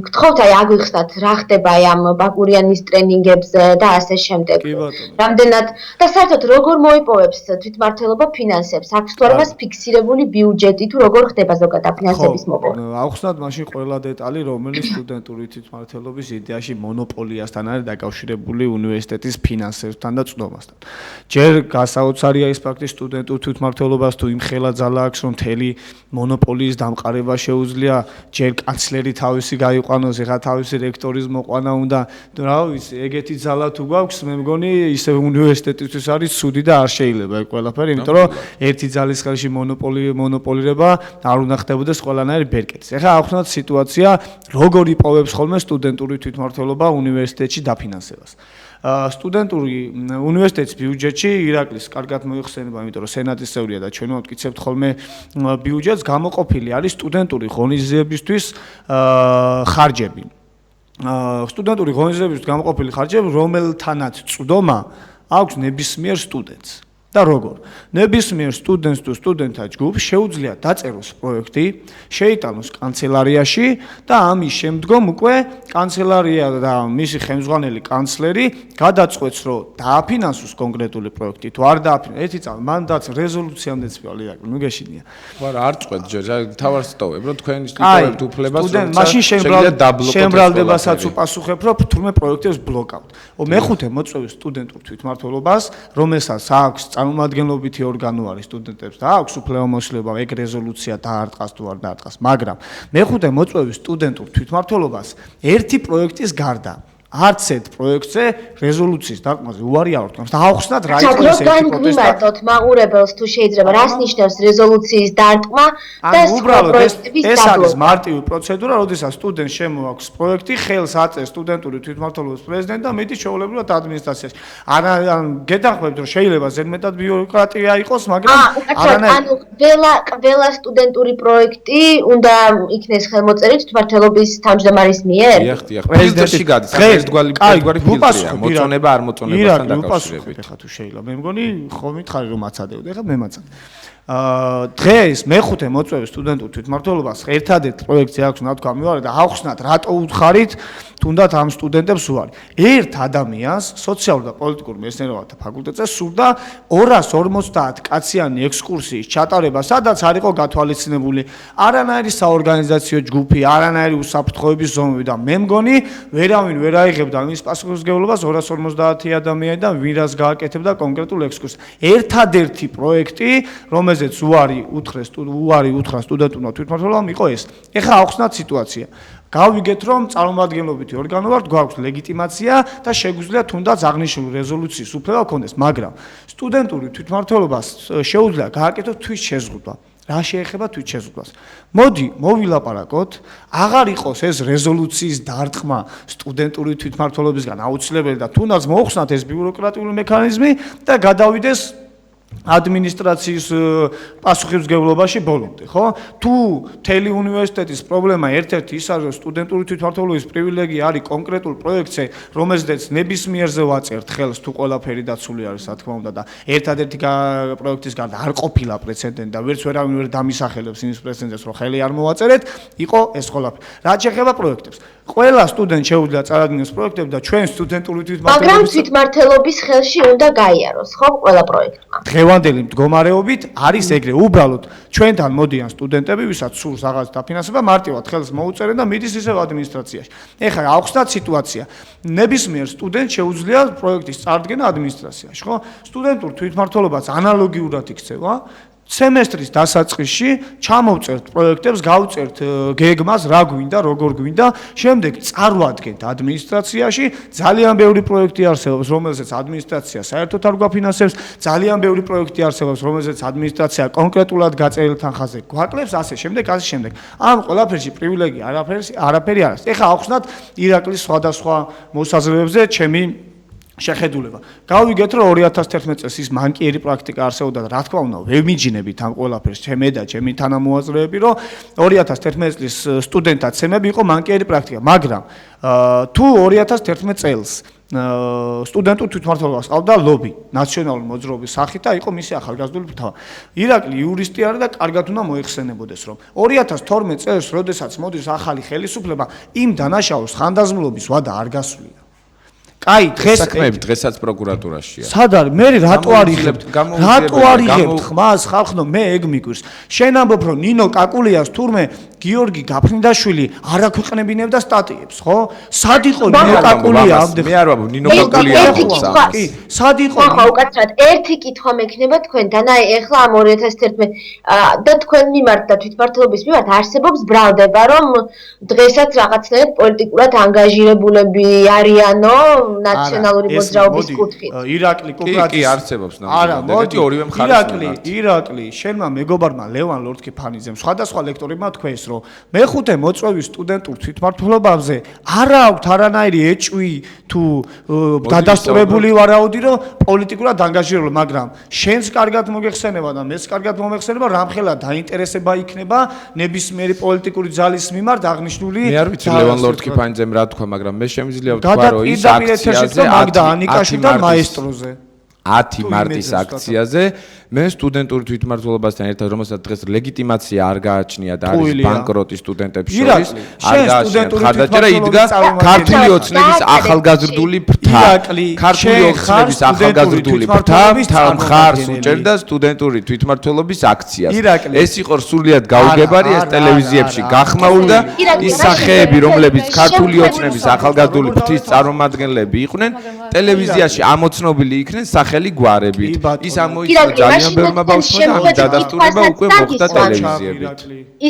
გთხოვთ აი აგვიხსნათ რა ხდება აი ამ ბაკურიანის ტრენინგებზე და ასე შემდეგ. რამდენად და საერთოდ როგორ მოიპოვებს თვითმმართველობა ფინანსებს? აქვს თუ არა მას ფიქსირებული ბიუჯეტი თუ როგორ ხდება ზოგადად ფინანსების მოპოვება? აუხსნათ მაშინ ყველა დეტალი, რომელიც სტუდენტური თვითმმართველობის იდეაში მონოპოლიასთან არის დაკავშირებული უნივერსიტეტის ფინანსებთან და წვდომასთან. ჯერ გასაოცარია ის ფაქტი სტუდენტურ თვითმმართველობას თუ იმ ხელა ძალა აქვს, რომ მთელი მონოპოლიის დამყარება შეუძლია, ჯერ კანცლერი თავისი გაიყვანოს, ეხლა თავისი რექტორის მოყვანა უნდა, რა ვიცი, ეგეთი ძალა თუ გვაქვს, მე მგონი ისე უნივერსიტეტისთვის არის ცუდი და არ შეიძლება ეგ ყველაფერი, იმიტომ რომ ერთი ძალის ხელში მონოპოლირება არ უნდა ხდებოდეს ყველანაირი ბერკეტის. ეხლა აღვხნათ სიტუაცია, როგორ იპოვებს ხოლმე სტუდენტური თვითმმართველობა უნივერსიტეტში დაფინანსებას. სტუდენტური უნივერსიტეტის ბიუჯეტში ირაკლის კარგად მოიხსენება, იმიტომ რომ სენატის წევრია და ჩვენ ვამტკიცებთ ხოლმე ბიუჯეტს, გამოყოფილი არის სტუდენტური ღონისძიებისთვის ხარჯები. სტუდენტური ღონისძიებისთვის გამოყოფილი ხარჯები, რომელთანაც წვდომა აქვს ნებისმიერ სტუდენტს. და როგორ? ნებისმიერ სტუდენტს თუ სტუდენტთა ჯგუფს შეუძლია დაწეროს პროექტი, შეიტანოს კანცელარიაში და ამის შემდგომ უკვე კანცელარია და მისი ხელმძღვანელი კანცლერი გადაწყვეტს, რომ დააფინანსოს კონკრეტული პროექტი თუ არ დააფინანსოს. ერთი წამი მან დაც რეზოლუციამდე წვივალ ირაკლი, ნუ გეშინია. არა, არ წყვეტ ჯერ, თავარს ტოვებ, რომ თქვენ ისტიპოვებთ უფლებას, რომ მაშინ შემბრალდებასაც უპასუხებ, რომ თურმე პროექტებს ბლოკავთ. მეხუთე მოწვევის სტუდენტურ თვითმმართველობას, რომელსაც აქვს წარმომადგენლობითი ორგანო არის სტუდენტებს და აქვს უფლებამოსილება ეგ რეზოლუცია დაარტყას თუ არ დაარტყას, მაგრამ მეხუთე მოწვევის სტუდენტურ თვითმმართველობას ერთი პროექტის გარდა არც ერთ პროექტზე რეზოლუციის დარტყმაზე უარი არ აქვს. და აუხსნათ რა იყო ეს ერთი პროტესტი. მაყურებელს თუ შეიძლება რას ნიშნავს რეზოლუციის დარტყმა და სხვა პროექტების ეს არის მარტივი პროცედურა, როდესაც სტუდენტს შემოაქვს პროექტი, ხელს აწეს სტუდენტური თვითმმართველობის პრეზიდენტი და მიდის შეულებრივად ადმინისტრაციაში. არა გეთანხმებით, რომ შეიძლება ზედმეტად ბიუროკრატია იყოს, მაგრამ ანუ ყველა სტუდენტური პროექტი უნდა იქნეს ხელმოწერით თვითმმართველობის თავმჯდომარის მიერ? დიახ, პრეზიდენტში გადის. ერთგვარი ფილტრია, მოწონება არ მოწონებასთან დაკავშირებით. ეხლა თუ შეიძლება, მე მგონი ხომ მითხარი რომ აცადევთ, ეხლა მე მაცადე. დღეს მეხუთე მოწვევის სტუდენტურ თვითმმართველობას ერთადერთ პროექტზე აქვს უნდა თქვა მივარე და აუხსნათ რატო უთხარით თუნდაც ამ სტუდენტებს უარი. ერთ ადამიანს სოციალურ და პოლიტიკურ მეცნიერებათა ფაკულტეტზე სურდა 250 კაციანი ექსკურსიის ჩატარება, სადაც არ იყო გათვალისწინებული არანაირი საორგანიზაციო ჯგუფი, არანაირი უსაფრთხოების ზომები და მე მგონი ვერავინ ვერ აიღებდა მის პასუხისმგებლობას 250 ადამიანიდან ვინ რას გააკეთებდა კონკრეტულ ექსკურსიას. ერთადერთი პროექტი, რომელზეც უარი უთხრა სტუდენტურმა თვითმმართველობამ იყო ეს. ეხლა აუხსნათ სიტუაცია. გავიგეთ რომ წარმომადგენლობითი ორგანო ვართ, გვაქვს ლეგიტიმაცია და შეგვიძლია თუნდაც აღნიშნული რეზოლუციის უფლება გქონდეს, მაგრამ სტუდენტური თვითმმართველობას შეუძლია გააკეთოს თვით შეზღუდვა. რა შეეხება თვით შეზღუდვას? მოდი, მოვილაპარაკოთ, აღარ იყოს ეს რეზოლუციის დარტყმა სტუდენტური თვითმმართველობისგან აუცილებელი და თუნდაც მოუხსნათ ეს ბიუროკრატიული მექანიზმი და გადავიდეს ადმინისტრაციის პასუხისმგებლობაში ბოლომდე, ხო? თუ მთელი უნივერსიტეტის პრობლემა ერთ-ერთი ის არის, რომ სტუდენტური თვითმმართველობის პრივილეგია არის კონკრეტულ პროექტზე, რომელზეც ნებისმიერზე ვაწერთ ხელს, თუ ყველაფერი დაცული არის, რა თქმა უნდა და ერთადერთი პროექტის გარდა არ ყოფილა პრეცედენტი და ვერც ვერავინ ვერ დამისახელებს იმის პრეცედენტს, რომ ხელი არ მოვაწერეთ, იყო ეს ყველაფერი. რაც შეეხება პროექტებს, ყველა სტუდენტს შეუძლია წარადგინოს პროექტები და ჩვენ სტუდენტური მაგრამ თვითმმართველობის ხელში უნდა გაიაროს, ხო, ყველა პროექტმა. დღევანდელი მდგომარეობით არის ეგრე, უბრალოდ ჩვენთან მოდიან სტუდენტები, ვისაც სურს რაღაც დაფინანსება, მარტივად ხელს მოუწერენ და მიდის ისევ ადმინისტრაციაში. ეხლა ავხსნათ სიტუაცია. ნებისმიერ სტუდენტს შეუძლია პროექტის წარდგენა ადმინისტრაციაში, ხო? სტუდენტურ თვითმმართველობაც ანალოგიურად იქცევა. სემესტრის დასაწყისში ჩამოვწერთ პროექტებს, გავწერთ გეგმას, რა გვინდა, როგორ გვინდა, შემდეგ წარვადგენთ ადმინისტრაციაში, ძალიან ბევრი პროექტი არსებობს, რომელზეც ადმინისტრაცია საერთოდ არ გვაფინანსებს, ძალიან ბევრი პროექტი არსებობს, რომელზეც ადმინისტრაცია კონკრეტულად გაწერილ თანხაზე გვაკლებს, ასე შემდეგ. ამ ყველაფერში პრივილეგია არაფერი არ არის. ეხლა ავხსნათ ირაკლის სხვადასხვა მოსაზრებებზე ჩემი შეხედულება. გავიგეთ რომ 2011 წელს ის მანკიერი პრაქტიკა არსებობდა და რა თქმა უნდა ვემიჯინებით ამ ყველაფერს ჩემი და ჩემი თანამოაზრეები რომ 2011 წლის სტუდენტაცემები იყო მანკიერი პრაქტიკა, მაგრამ თუ 2011 წელს სტუდენტურ თვითმმართველობას ყავდა ლობი ნაციონალური მოძრაობის სახით და იყო მისი ახალგაზრდული მთავარი. ირაკლი იურისტი არის და კარგად უნდა მოიხსენებოდეს რომ 2012 წელს როდესაც მოდის ახალი ხელისუფლება იმ დანაშაულს ხანდაზმულობის ვადა არ გასულია. კაი, დღესაც პროკურატურაშია. სად არის? მე რატო არ იღებთ? რატო არ იღებთ ხმას ხალხო? მე ეგ მიგვირს. შენ ამბობ რომ ნინო კაკულიას თურმე გიორგი გაფრინდაშვილი არ აქვეყნებინებდა სტატიებს, ხო? სად იყო ნინო კაკულია ამდენ? მე არ ვაბ ნინო კაკულია კი, სად იყო? ხო, უკაცრად ერთი კითხვა მექნება თქვენთან. აი, ეხლა ამ 2011 და თქვენ მიმართ და თვითმმართველობის მიმართ არსებობს ბრალდება, რომ დღესაც რაღაცნაირად პოლიტიკურად ანგაჟირებულები არიანო ნაციონალური მოძრაობის კუთხით. ირაკლი კუკრატის კი არსებობს ნამდვილად ორივე მხარეს. ირაკლი, შენმა მეგობარმა ლევან ლორთქიფანიძემ სხვადასხვა ლექტორებმა თქვეს, რომ მეხუთე მოწვევის სტუდენტურ თვითმმართველობაზე არა აქვთ არანაირი ეჭვი თუ დადასტურებული ვარაუდი, რომ პოლიტიკურად ანგაჟირებული, მაგრამ შენს კარგად მოგეხსენება და მეც კარგად მომეხსენება, რამხელა დაინტერესება იქნება ნებისმიერი პოლიტიკური ძალის მიმართ აღნიშნული. მე არ ვიცი ლევან ლორთქიფანიძემ რა თქვა, მაგრამ მე შემიძლია ვთქვა, რომ ის აქციაზე მაგდა ანიკაში და მაესტროზე 10 მარტის აქციაზე მე სტუდენტური თვითმმართველობასთან ერთად რომელსაც დღეს ლეგიტიმაცია არ გააჩნია და არის ბანკროტი სტუდენტებს შორის არ გააჩნია ხარდაჭერა იდგა ქართული ოცნების ახალგაზრდული ფრთა ქართული ოცნების ახალგაზრდული ფრთა მხარს უჭერდა სტუდენტური თვითმმართველობის აქციას ეს იყო სრულიად გაუგებარი ეს ტელევიზიებში გახმაურდა ის სახეები რომლებიც ქართული ოცნების ახალგაზრდული ფრთის წარმომადგენლები იყვნენ ტელევიზიაში ამოცნობილი იქნენ სახელი გვარებით ის ამოიცნო ძალიან ბავშვმა და ამის დადასტურება უკვე მოხდა ტელევიზიებით.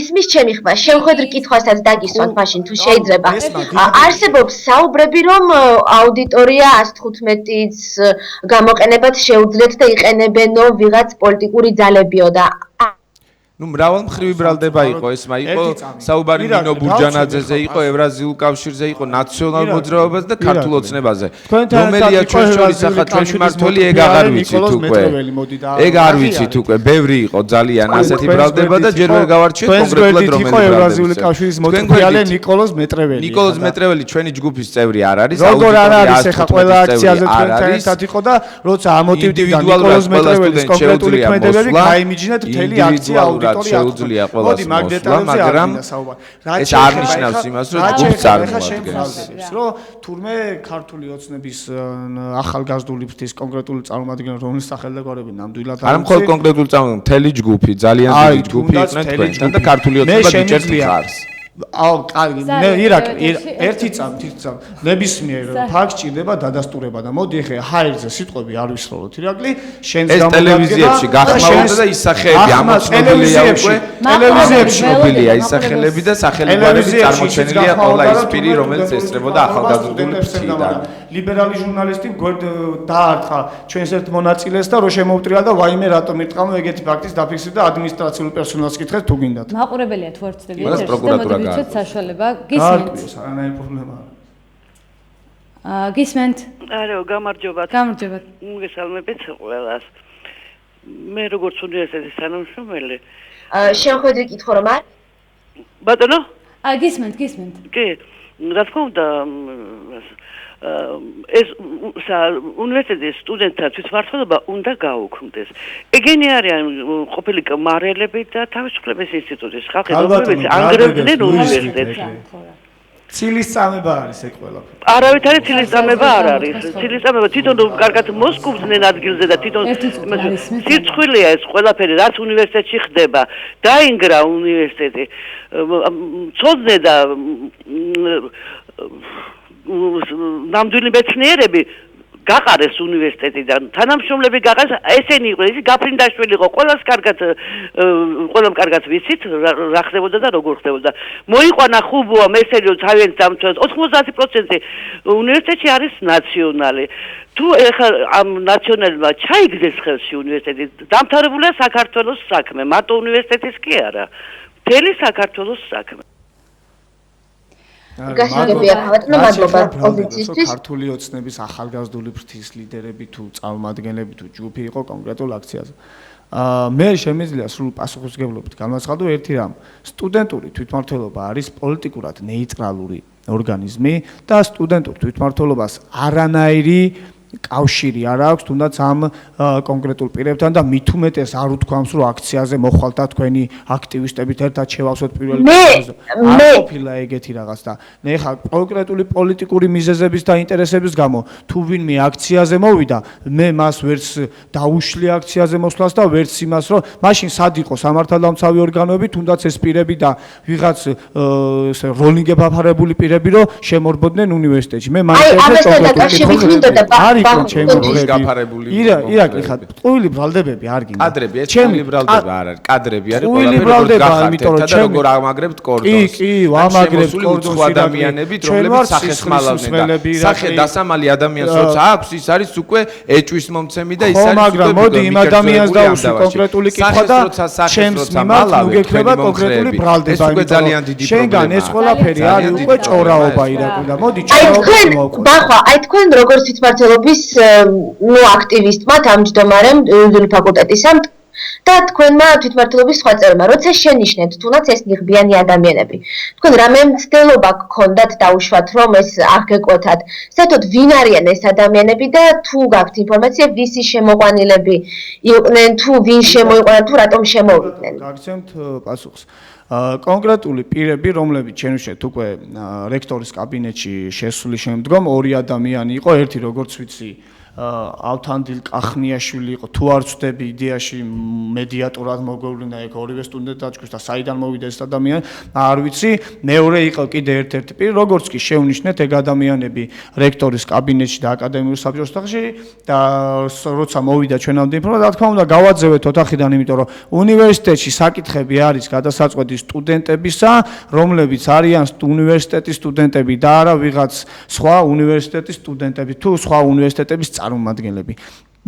ისმის ჩემი ხმა, შევხედრი კითხვასაც დაგისვათ მაშინ თუ შეიძლება. არსებობს საუბრები, რომ აუდიტორია 115-ის გამოყენებად შეუძლიათ და იყენებენო ვიღაც პოლიტიკური ძალებიო და ნუ მრავალმხრივი ბრალდება იყო ესმა იყო საუბარი ნინო ბურჯანაძეზე იყო ევრაზიულ კავშირზე იყო ნაციონალურ მოძრაობაზე და ქართულ ოცნებაზე რომელია ჩვენ შორის ახლა ჩვენი მმართველი ეგ აღარ ვიცით უკვე ეგ არ ვიცით უკვე ბევრი იყო ძალიან ასეთი ბრალდება და ჯერ ვერ გავარჩიეთ კონკრეტულად რომელი იყო ევრაზიული კავშირის მოწვეული ნიკოლოზ მეტრეველი ნიკოლოზ მეტრეველი ჩვენი ჯგუფის წევრი არ არის როგორ არ არის ახლა ყველა აქციაზე თქვენთან ერთად იყო და როცა ამოტივდიდა ნიკოლოზ მეტრეველის კონკრეტული ქმედებები გაიმიჯნეთ მთელი აქცია შეუძლია ყველას მოსვლა, მაგრამ ეს არ ნიშნავს იმას, რომ ჯგუფს არ მოადგენს. რომ თურმე ქართული ოცნების ახალგაზრდული ფრთის კონკრეტული წარმომადგენელი რომლის სახელდაგვარები ნამდვილად არ მხოლოდ კონკრეტული წარმომადგენელი, მთელი ჯგუფი, ძალიან დიდი ჯგუფი იყვნენ თქვენთან და ქართული ოცნება იჭერთ მხარს. ირაკლი ერთი წამი ნებისმიერ ფაქტს ჭირდება დადასტურება და მოდი ეხლა ჰაერზე სიტყვები არ ვისროლოთ ირაკლი შენს ტელევიზიებში გახმაურდა და ისახეები ამოწმებულია უკვე ტელევიზიებში მობილია ისახელები და სახელებარები წარმოჩენილია ყველა ის პირი რომელიც ესწრებოდა ახალგაზრდული ფრთიდან ლიბერალი ჟურნალისტი დაარტყა ჩვენს ერთ მონაწილეს და რო შემოუტრიალ და ვაიმე რატომ ირტყამო ეგეთი ფაქტის დაფიქსირდა ადმინისტრაციულ პერსონალს კითხეთ თუ გინდათ მაყურებელია თუ არ ცდები ეს პროკურატურა გიცეთ საშუალება გისმენთ არანაირი პრობლემა გისმენთ არაო გამარჯობათ გამარჯობათ მოგესალმებით ყველას მე როგორც უნივერსიტეტის თანამშრომელი შეხვედრი კითხო რომ არ ბატონო გისმენთ კი რა თქმა უნდა ეს უნივერსიტეტის სტუდენტთა თვითმმართველობა უნდა გაუქმდეს. ეგენი არიან ყოფილი მარელები და თავისუფლების ინსტიტუტის ხალხი, რომლებიც ანგრევდნენ უნივერსიტეტს. ცილის წამება არის ეგ ყველაფერი. არავით არის ცილის წამება არ არის. ცილის წამება თვითონ კარგად მოსკოვდნენ ადგილზე და თვითონ სირცხვილია ეს ყველაფერი, რაც უნივერსიტეტში ხდება. დაინგრა უნივერსიტეტი. ცოდნე და ნამდვილი მეცნიერები გაყარეს უნივერსიტეტიდან თანამშრომლები გაყარეს ესენი იყო ის გაფრინდაშვილი იყო ყველას კარგად ვიცით რა ხდებოდა და როგორ ხდებოდა მოიყვანა ხუბოა მესერიო თავიანთ დამცველს 90% უნივერსიტეტში არის ნაციონალი თუ ეხლა ამ ნაციონალმა ჩაიგდეს ხელში უნივერსიტეტი დამთავრებულია საქართველოს საქმე მარტო უნივერსიტეტის კი არა მთელი საქართველოს საქმე გასაგებია ბატონო მადლობა პოზიციისთვის ქართული ოცნების ახალგაზრდული ფრთის ლიდერები თუ წარმომადგენლები თუ ჯგუფი იყო კონკრეტულ აქციაზე. მე შემიძლია სრულ პასუხისმგებლობით განაცხადო ერთი რამ. სტუდენტური თვითმმართველობა არის პოლიტიკურად ნეიტრალური ორგანიზმი და სტუდენტურ თვითმმართველობას არანაირი კავშირი არ აქვს თუნდაც ამ კონკრეტულ პირებთან და მით უმეტეს არ უთქვამს რომ აქციაზე მოხვალთ და თქვენი აქტივისტებით ერთად შევავსოთ პირველ კითხვაზე არ ყოფილა ეგეთი რაღაც და მე ხა კონკრეტული პოლიტიკური მიზეზების და ინტერესების გამო თუ ვინმე აქციაზე მოვიდა მე მას ვერც დაუშლი აქციაზე მოსვლას და ვერც იმას რომ მაშინ სად იყო სამართალდამცავი ორგანოები თუნდაც ეს პირები და ვიღაც როლინგებ აფარებული პირები რომ შემორბოდნენ უნივერსიტეტში მე მაინტერესებს ირაკლი ხა ტყუილი ბრალდებები არ გინდა კადრები ეს ტყუილი ბრალდება არ არის კადრები არის ყველაფერი გახართ და როგორ ამაგრებთ კორდონს კი ვამაგრებთ კორდონს ადამიანებით რომლებიც სახეს მალავდნენ და სახე დასამალი ადამიანს როცა აქვს ის არის უკვე ეჭვის მომცემი და ის არის მაგრამ მოდი იმ ადამიანს დაუსვი კონკრეტული კითხვა და ჩემს მიმართ მოგექნება კონკრეტული ბრალდება შენგან ეს ყველაფერი არის უკვე ჭორაობა ირაკლი და მოდი ჭორაობა აი თქვენ როგორც თვითმმართველობის აქტივისტმა თავმჯდომარემ იურიდიული ფაკულტეტისამ და თქვენმა თვითმმართველობის სხვა წევრებმა როცა შენიშნეთ თუნდაც ეს ნიღბიანი ადამიანები თქვენ რამე მცდელობა გქონდათ დაუშვათ რომ ეს აღგეკვეთათ საერთოდ ვინ არიან ეს ადამიანები და თუ გაქვთ ინფორმაცია ვისი შემოყვანილები იყვნენ თუ ვინ შემოიყვანა თუ რატომ შემოვიდნენ გაგცემთ პასუხს კონკრეტული პირები, რომლებიც შენუშეთ უკვე რექტორის კაბინეტში შესulis შემდგომ ორი ადამიანი იყო, ერთი როგორც ვიცი, ავთანდილ კახნიაშვილი იყო, თუ არ ვწდები იდეაში მედიატორად მოგვევლინა ეგ ორივე სტუდენტ დაჭქვეს და საიდან მოვიდა ეს ადამიანი, არ ვიცი, მეორე იყო კიდე ერთ-ერთი პირი, როგორც კი შევნიშნეთ ეგ ადამიანები რექტორის კაბინეტში და აკადემიურ საბჭოს ოთახში და როცა მოვიდა ჩვენამდე ინფორმაცია, რა თქმა უნდა, გავაძევეთ ოთახიდან, იმიტომ რომ უნივერსიტეტში საკითხები არის გადასაწყვეტი სტუდენტებისა, რომლებიც არიან უნივერსიტეტის სტუდენტები და არა ვიღაც სხვა უნივერსიტეტის სტუდენტები თუ სხვა უნივერსიტეტების წარმომადგენლები.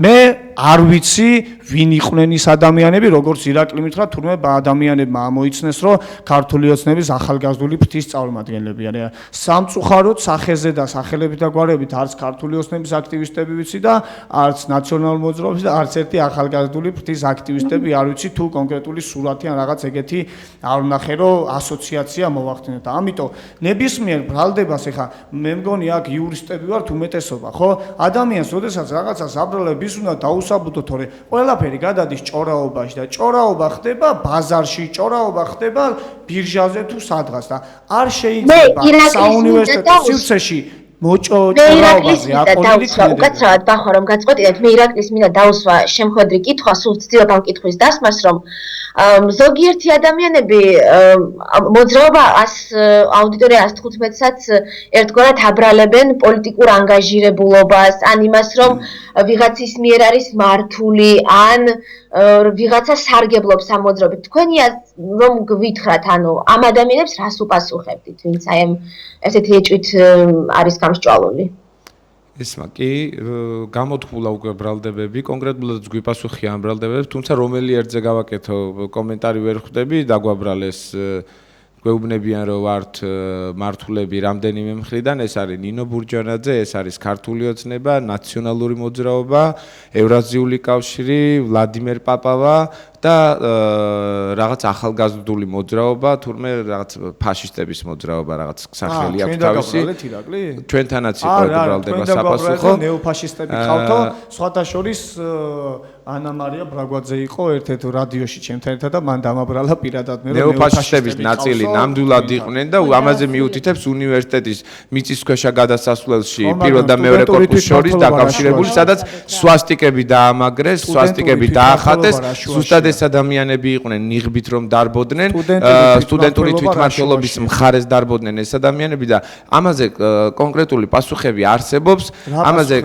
მე არ ვიცი ვინ იყვნენ ის ადამიანები, როგორც ირაკლი მითხრა, თურმე ადამიანებმა ამოიცნეს, რომ ქართული ოცნების ახალგაზრდული ფრთის წარმომადგენლები არიან. სამწუხაროდ სახეზე და სახელებით და გვარებით არც ქართული ოცნების აქტივისტები ვიცი და არც ნაციონალურ მოძრაობის და არც ერთი ახალგაზრდული ფრთის აქტივისტები არ ვიცი თუ კონკრეტული სურათი ან რაღაც ეგეთი არ ვნახე, რომ ასოციაცია მოვახდინეთ. ამიტომ ნებისმიერ ბრალდებას ეხა მე მგონი აქ იურისტები ვართ უმეტესობა, ხო? ადამიანს როდესაც რაღაცას აბრალებს უნდა დაუსაბუთო თორე ყველაფერი გადადის ჭორაობაში და ჭორაობა ხდება ბაზარში, ჭორაობა ხდება ბირჟაზე თუ სადღაც და არ შეიძლება საუნივერსიტეტო სივრცეში მოჭოჭრაობაზე აყოლილი ქმედება. უკაცრავად ბახვა რომ გაწყვეტინეთ, მე ირაკლის მინდა დაუსვა შემხვედრი კითხვა, სულ ვცდილობ ამ კითხვის დასმას, რომ ზოგიერთი ადამიანები მოძრაობა 100 აუდიტორია 115-საც ერთგვარად აბრალებენ პოლიტიკურ ანგაჟირებულობას, ან იმას, რომ ვიღაცის მიერ არის მართული, ან ვიღაცა სარგებლობს ამ მოძრაობით. თქვენი რომ გვითხრათ, ანუ ამ ადამიანებს რას უპასუხებდით, ვინც აი ამ ესეთი ეჭვით არის გამსჭვალული? ესმა კი გამოთქმულა უკვე ბრალდებები, კონკრეტულად გვიპასუხია ამ ბრალდებებს, თუმცა რომელი ერთზე გავაკეთო კომენტარი ვერ ხვდები, დაგვაბრალეს გვეუბნებიან რომ ვართ მართულები რამდენიმე მხრიდან, ეს არის ნინო ბურჯანაძე, ეს არის ქართული ოცნება, ნაციონალური მოძრაობა, ევრაზიული კავშირი, ვლადიმერ პაპავა და რაღაც ახალგაზრდული მოძრაობა, თურმე რაღაც ფაშისტების მოძრაობა, რაღაც სახელი აქვს თავისი. ჩვენთანაც იყო ბრალდება საფასუხო. ნეოფაშისტები ხავთო, სხვათა შორის ანა მარია ბრაგვაძე იყო ერთ-ერთ რადიოში ჩემთან ერთად და მან დამაბრალა პირადად მე რომ ნეოფაშისტების ნაწილი ნამდვილად იყვნენ და ამაზე მიუთითებს უნივერსიტეტის მიწისქვეშა გადასასვლელში პირველ და მეორე კორპუსს შორის დაკავშირებული, სადაც სვასტიკები დაამაგრეს, სვასტიკები დაახატეს, ზუსტად ეს ადამიანები იყვნენ ნიღბით რომ დარბოდნენ, სტუდენტური თვითმმართველობის მხარეს დარბოდნენ ეს ადამიანები და ამაზე კონკრეტული პასუხები არსებობს, ამაზე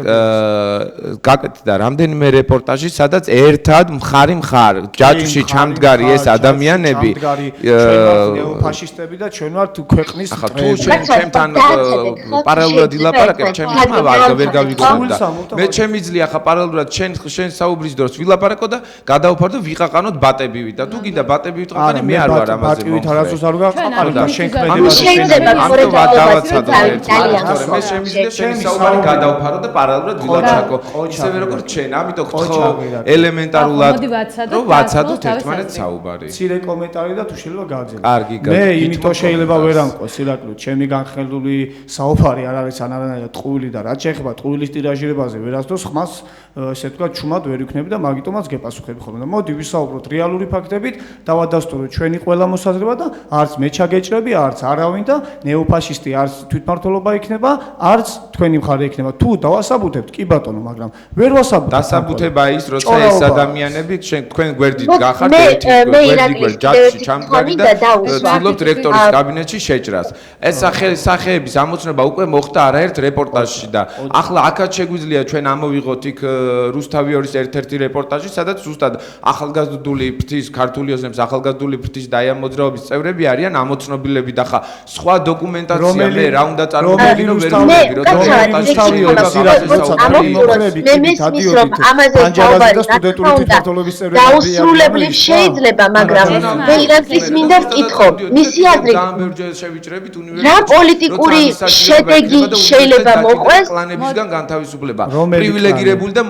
გაკეთდა რამდენიმე რეპორტაჟი, სადაც ერთად მხარ ჯაჭვში ჩამდგარი ეს ადამიანები ნეოფაშისტები და ჩვენ ვართ ქვეყნის ახლა თუ ჩემთან პარალელურად ილაპარაკებ, ჩემი ხმა ვერ გავიგონდა. მე შემიძლია ახლა პარალელურად შენ საუბრის დროს ვილაპარაკო და გადავფარდო ვიყაყანოთ ბატებივით და თუ გინდა ბატებივით ყაყანი მე არ ვარ ამაზე. ბატებივით არასდროს არ ვიყაყანო და შენ მე შემიძლია შენი საუბარი გადავფარო და პარალელურად ვილაპარაკო. ისევე როგორც შენ, ამიტომ გთხოვ ელემენტარულად რომ ვაცადოთ ერთმანეთს საუბარი. ცირე კომენტარი და თუ შეიძლება გააგზავნო. კარგი, მე იმიტომ შეიძლება ვერ ამყოს ირაკლი, ჩემი განხელული საუბარი არ არის ანარანაირად ტყუილი და რაც შეეხება ტყუილის ტირაჟირებაზე ვერასდროს ხმას ესე თქვა ჩუმად ვერ ვიქნები და მაგიტომაც გეპასუხები ხოლმე. და მოდი ვისაუბროთ რეალური ფაქტებით, დავადასტუროთ ჩვენი ყველა მოსაზრება და არც მე ჩაგეჭრები, არც არავინ და ნეოფაშისტი არც თვითმმართველობა იქნება, არც თქვენი მხარე იქნება. თუ დავასაბუთებთ, კი ბატონო, მაგრამ ვერ ვასაბუთებ. დასაბუთება ის, როცა ეს ადამიანები თქვენ გვერდით გახართ ერთი გვერდით ჯაჭვში ჩამდგარი და ცდილობთ რექტორის კაბინეტში შეჭრას. ეს სახეების ამოცნობა უკვე მოხდა არაერთ რეპორტაჟში და ახლა აქაც შეგვიძლია ჩვენ ამოვიღოთ იქ რუსთავიორის ერთ-ერთი რეპორტაჟი, სადაც ზუსტად ახალგაზრდული ფრთის ქართული ოცნების ახალგაზრდული ფრთის და ამ მოძრაობის წევრები არიან ამოცნობილები და ხა სხვა დოკუმენტაცია მე რა უნდა წარმოვიდგინო რომ ვერ ვიგები როცა დაუსრულებლივ შეიძლება, მაგრამ მე ირაკლის მინდა ვკითხო, მისი აზრით რა პოლიტიკური შედეგი შეიძლება მოყვეს კლანებისგან განთავისუფლება, პრივილეგირებული და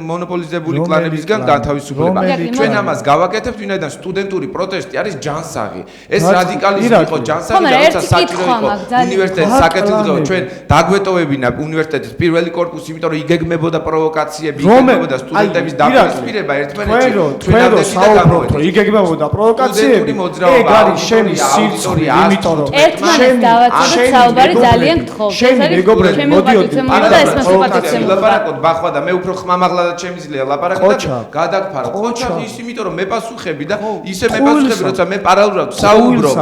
მონოპოლიზებული კლანებისგან განთავისუფლება. ჩვენ ამას გავაკეთებთ, ვინაიდან სტუდენტური პროტესტი არის ჯანსაღი. ეს რადიკალიზმი იყო ჯანსაღი და როცა საჭირო იყო უნივერსიტეტის საკეთილდღეო ჩვენ დაგვეტოვებინა უნივერსიტეტის პირველი კორპუსი, იმიტომ რომ იგეგმებოდა პროვოკაციები, იგეგმებოდა სტუდენტების დაპირისპირება ერთმანეთში. ჩვენ რო საუბრობთ, რომ იგეგმებოდა პროვოკაციები, ეგ არის შენი სირცხვი, იმიტომ რომ ერთმანეთს დავაცადოთ საუბარი ძალიან გთხოვთ. შენი მეგობრები მოდიოდნენ და ეს მასპატიცემ ლაპარაკოთ ბახვა და მე უფრო ხმამაღლადად შემიძლია ლაპარაკო და გადაგფარო. ხოჩა ის იმიტომ რომ მეპასუხები და ისე მეპასუხები, როცა მე პარალელურად საუბრობ.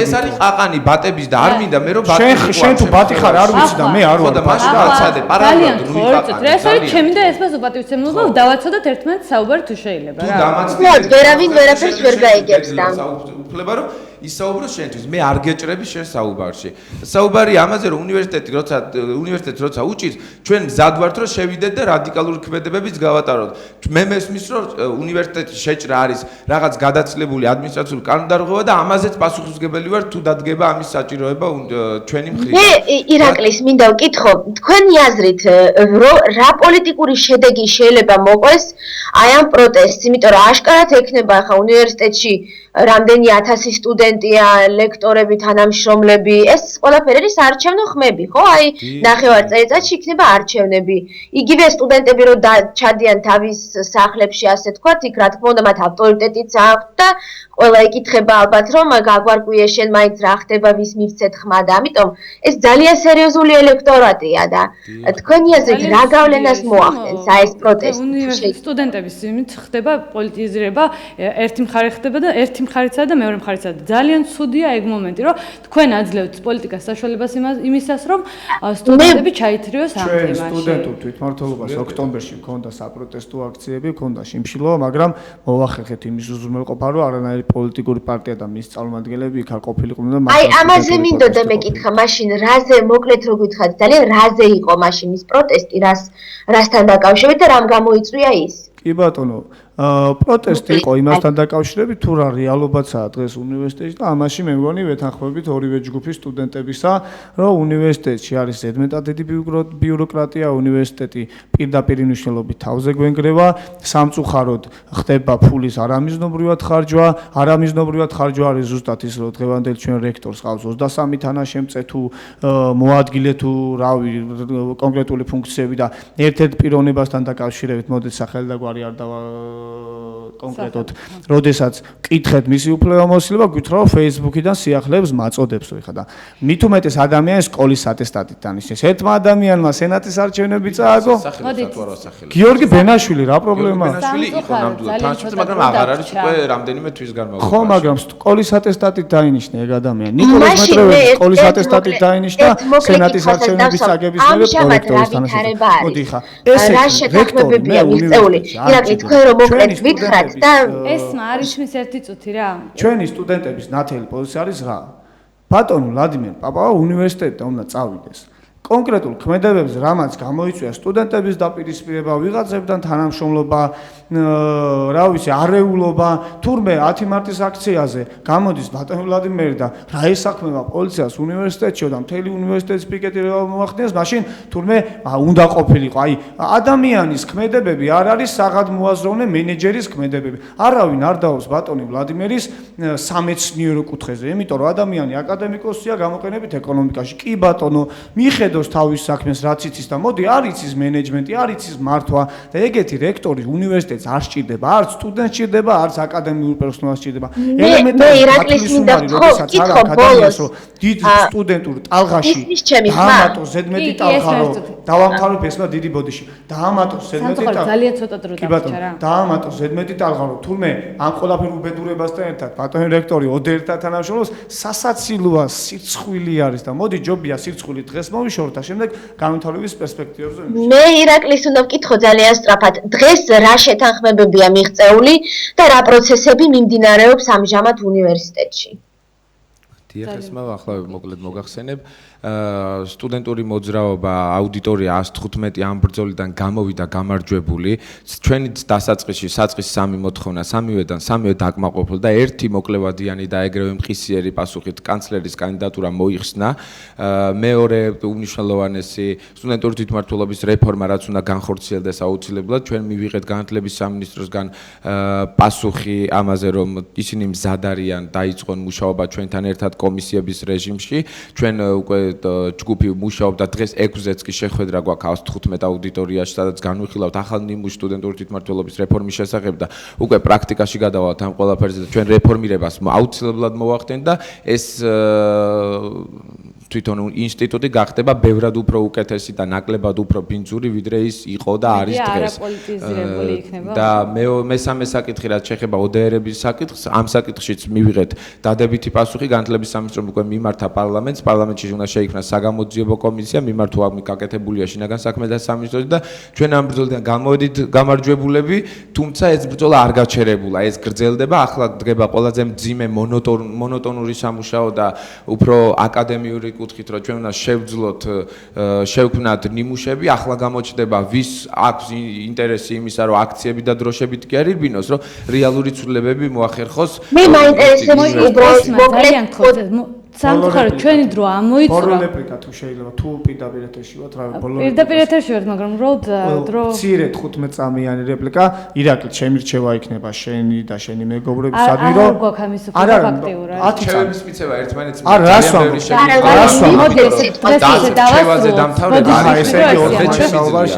ეს არის ყაყანი ბატების და არ მინდა მე რომ ბატი შენ თუ ბატი ხარ არ ვიცი და მე არ ვარ. და მაშინ დავაცადე პარალელურად ვიყაყანი. ეს არის ჩემი და ეს მასპატიცემობა დავაცადოთ ერთმანეთს საუბარი თუ შეიძლება რა. უბრალოდ ვერავინ ვერაფერს ვერ გაიგებს და უფლება რომ ისაუბროს შენთვის, მე არ გეჭრები შენ საუბარში. საუბარი ამაზე რომ უნივერსიტეტს როცა უჭირს, ჩვენ მზად ვართ რომ შევიდეთ და რადიკალური ქმედებებიც გავატაროთ. მე მესმის რომ უნივერსიტეტის შეჭრა არის რაღაც გადაცილებული ადმინისტრაციული კანონდარღვევა და ამაზეც პასუხისმგებელი ვარ თუ დადგება ამის საჭიროება ჩვენი მხრიდან. მე ირაკლის მინდა ვკითხო, თქვენი აზრით რა პოლიტიკური შედეგი შეიძლება მოყვეს აი ამ პროტესტს, იმიტომ რომ აშკარად ექნება ახლა უნივერსიტეტში რამდენი 1000 სტუდენტია, ლექტორები, თანამშრომლები, ეს ყველაფერი საარჩევნო ხმები, ხო? აი, ნახევარ წელიწადში იქნება არჩევნები. იგივე სტუდენტები რო ჩადიან თავის სახლებში, ასე თქვათ, იქ რა თქმა უნდა მათ ავტორიტეტიც აქვს და ყველა იკითხება ალბათ, რომ გაგვარკვიე შენ მაინც რა ხდება, ვის მივცეთ ხმა და ამიტომ ეს ძალიან სერიოზული ელექტორატია და თქვენი აზრით რა გავლენას მოახდენს აი ეს პროტესტი? სტუდენტების იმით ხდება პოლიტიზირება, ერთი მხარე ხდება და ერთი მხარიცაა და მეორე მხარიცაა. ძალიან ცუდია ეგ მომენტი, რომ თქვენ აძლევთ პოლიტიკას საშუალებას იმისას, რომ სტუდენტები ჩაითრიოს ამ თემაში. ჩვენ სტუდენტურ თვითმმართველობას ოქტომბერში მქონდა საპროტესტო აქციები, მქონდა შიმშილობა, მაგრამ მოვახერხეთ იმის უზრუნველყოფა, რომ არანაირი პოლიტიკური პარტია და მის წარმომადგენლები იქ არ ყოფილიყვნენ და აი ამაზე მინდოდა მეკითხა, მაშინ რაზე მოკლედ რო გითხარით, ძალიან რაზე იყო მაშინ ის პროტესტი, რასთან დაკავშირებით და რამ გამოიწვია ის? კი ბატონო, პროტესტი იყო იმასთან დაკავშირებით, თუ რა რეალობაცაა დღეს უნივერსიტეტში და ამაში მე მგონი ვეთანხმებით ორივე ჯგუფის სტუდენტებისა, რომ უნივერსიტეტში არის ზედმეტად დიდი ბიუროკრატია, უნივერსიტეტი პირდაპირ მნიშვნელობით თავზე გვენგრევა, სამწუხაროდ ხდება ფულის არამიზნობრივად ხარჯვა, არის ზუსტად ის, რომ დღევანდელ ჩვენ რექტორს ყავს 23 თანაშემწე თუ მოადგილე თუ რავი კონკრეტული ფუნქციები და ერთ-ერთ პიროვნებასთან დაკავშირებით მოდით სახელი და გვარი არ დავა კონკრეტულად, როდესაც კითხეთ მისი უფლებამოსილება, გითხრა რომ Facebook-იდან სიახლეებს მაწოდებს ხა და მით უმეტეს ადამიანს სკოლის ატესტატით დანიშნეს. ერთმა ადამიანმა სენატის არჩევნები წააგო. გიორგი ბენაშვილი რა პრობლემაა? ბენაშვილი იყო ნამდვილად თანაშემწე, მაგრამ აღარ არის უკვე რამდენიმე თვის განმავლობაში. ხო, მაგრამ სკოლის ატესტატით დაინიშნა ეგ ადამიანი. ნიკოლოზ მეტრეველი სკოლის ატესტატით დაინიშნა სენატის არჩევნების წაგების მერე პროექტორის თანაშემწე. მოდი ხა. რა შეთანხმებებია მიღწეული? ირაკლი, თქვენ რომ მოკლედ გითხრათ და ეს არის მის ერთი წუთი რა. ჩვენი სტუდენტების ნათელი პოზიცია არის რა? ბატონო ვლადიმერ პაპავა უნივერსიტეტიდან უნდა წავიდეს. კონკრეტულ ქმედებებს რამაც გამოიწვია სტუდენტების დაპირისპირება, ვიღაცებთან თანამშრომლობა, რა ვიცი, არეულობა, თურმე 10 მარტის აქციაზე გამოდის ბატონი ვლადიმერი და რა ესაქმება პოლიციას უნივერსიტეტში და მთელი უნივერსიტეტის პიკეტირება მოახდინეს, მაშინ თურმე უნდა ყოფილიყო. აი, ადამიანის ქმედებები არ არის საღად მოაზროვნე მენეჯერის ქმედებები. არავინ არ დაობს ბატონი ვლადიმერის სამეცნიერო კუთხეზე, იმიტომ რომ ადამიანი აკადემიკოსია, გამოყენებით ეკონომიკაში. კი ბატონო, მიხედოს თავის საქმეს რაც იცის და მოდი არ იცის მენეჯმენტი, არ იცის მართვა და ეგეთი რექტორი უნივერსიტეტს არ სჭირდება, არც სტუდენტს სჭირდება, არც აკადემიურ პერსონალს სჭირდება. მე ირაკლის მინდა ვთქო ბოლოს დიდ სტუდენტურ ტალღაში დაამატოს ზედმეტი ტალღარო, დავამთავრებ ესმა დიდი ბოდიში. დაამატოს ზედმეტი ტალღარო. ძალიან ცოტა დრო დაგჭირა რა. დაამატოს ზედმეტი ტალღარო. თურმე ამ ყველაფერ უბედურებასთან ერთად ბატონი რექტორი ოდერთა თანამშრომლობს, სასაცილოა, სირცხვილი არის და მოდი ჯობია სირცხვილი დღეს მოვიშოროთ და შემდეგ განვითარების პერსპექტივებზე. მე ირაკლის უნდა ვკითხო ძალიან სწრაფად. დღეს რა შეთანხმებებია მიღწეული და რა პროცესები მიმდინარეობს ამჟამად უნივერსიტეტში? დიახ, ახლა მოკლედ მოგახსენებ. სტუდენტური მოძრაობა აუდიტორია 115 ამ ბრძოლიდან გამოვიდა გამარჯვებული. ჩვენი დასაწყისში საწყის 3 მოთხოვნა, სამივე დაკმაყოფილდა და ერთი მოკლევადიანი და ეგრევე მყისიერი პასუხით კანცლერის კანდიდატურა მოიხსნა. მეორე უმნიშვნელოვანესი სტუდენტური თვითმმართველობის რეფორმა, რაც უნდა განხორციელდეს აუცილებლად. ჩვენ მივიღეთ განათლების სამინისტროსგან პასუხი ამაზე, რომ ისინი მზად არიან დაიწყონ მუშაობა ჩვენთან ერთად კომისიების რეჟიმში. ჩვენ უკვე ჯგუფი მუშაობდა დღეს 6-ზეც კი შეხვედრა გვაქვს 115 აუდიტორიაში, სადაც განვიხილავთ ახალ ნიმუშს სტუდენტური თვითმმართველობის რეფორმის შესახებ და უკვე პრაქტიკაში გადავალთ ამ ყველაფერზე და ჩვენ რეფორმირებას აუცილებლად მოვახდენთ და ეს თვითონ ინსტიტუტი გახდება ბევრად უფრო უკეთესი და ნაკლებად უფრო ბინძური, ვიდრე ის იყო და არის დღეს. არაპოლიტიზირებული იქნება. და მესამე საკითხი, რაც შეეხება ODR-ების საკითხს, ამ საკითხშიც მივიღეთ დადებითი პასუხი, განათლების სამინისტრომ უკვე მიმართა პარლამენტს, პარლამენტში უნდა შეიქმნას საგამოძიებო კომისია, მიმართვა გაკეთებულია შინაგან საქმეთა სამინისტროში და ჩვენ ამ ბრძოლიდან გამოვედით გამარჯვებულები, თუმცა ეს ბრძოლა არ გაჩერებულა, ეს გრძელდება, ახლა დგება ყველაზე მძიმე მონოტონური სამუშაო და უფრო აკადემიური კუთხით, რომ ჩვენ უნდა შევძლოთ, შევქმნათ ნიმუშები, ახლა გამოჩნდება ვის აქვს ინტერესი იმისა, რომ აქციები და დროშებით კი არ ირბინოს, რომ რეალური ცვლილებები მოახერხოს. მე მაინტერესებს უბრალოდ მოკლედ სამწუხაროდ ჩვენი დრო ამოიწურა. ბოლო რეპლიკა თუ შეიძლება, თუ პირდაპირ ეთერში ვართ, რა ბოლო რეპლიკა. პირდაპირ ეთერში ვართ, მაგრამ უბრალოდ დრო მცირე 15 წამიანი რეპლიკა, ირაკლი, შემირჩევა იქნება შენი და შენი მეგობრების სადმირო. არ გვაქვს ამის უფრო ფაქტიურად. 10 ჩემების მიცევა ერთმანეთს მოდი ეს რჩევაზე დამთავრდა. ეს ესე იგი 4 საუბარი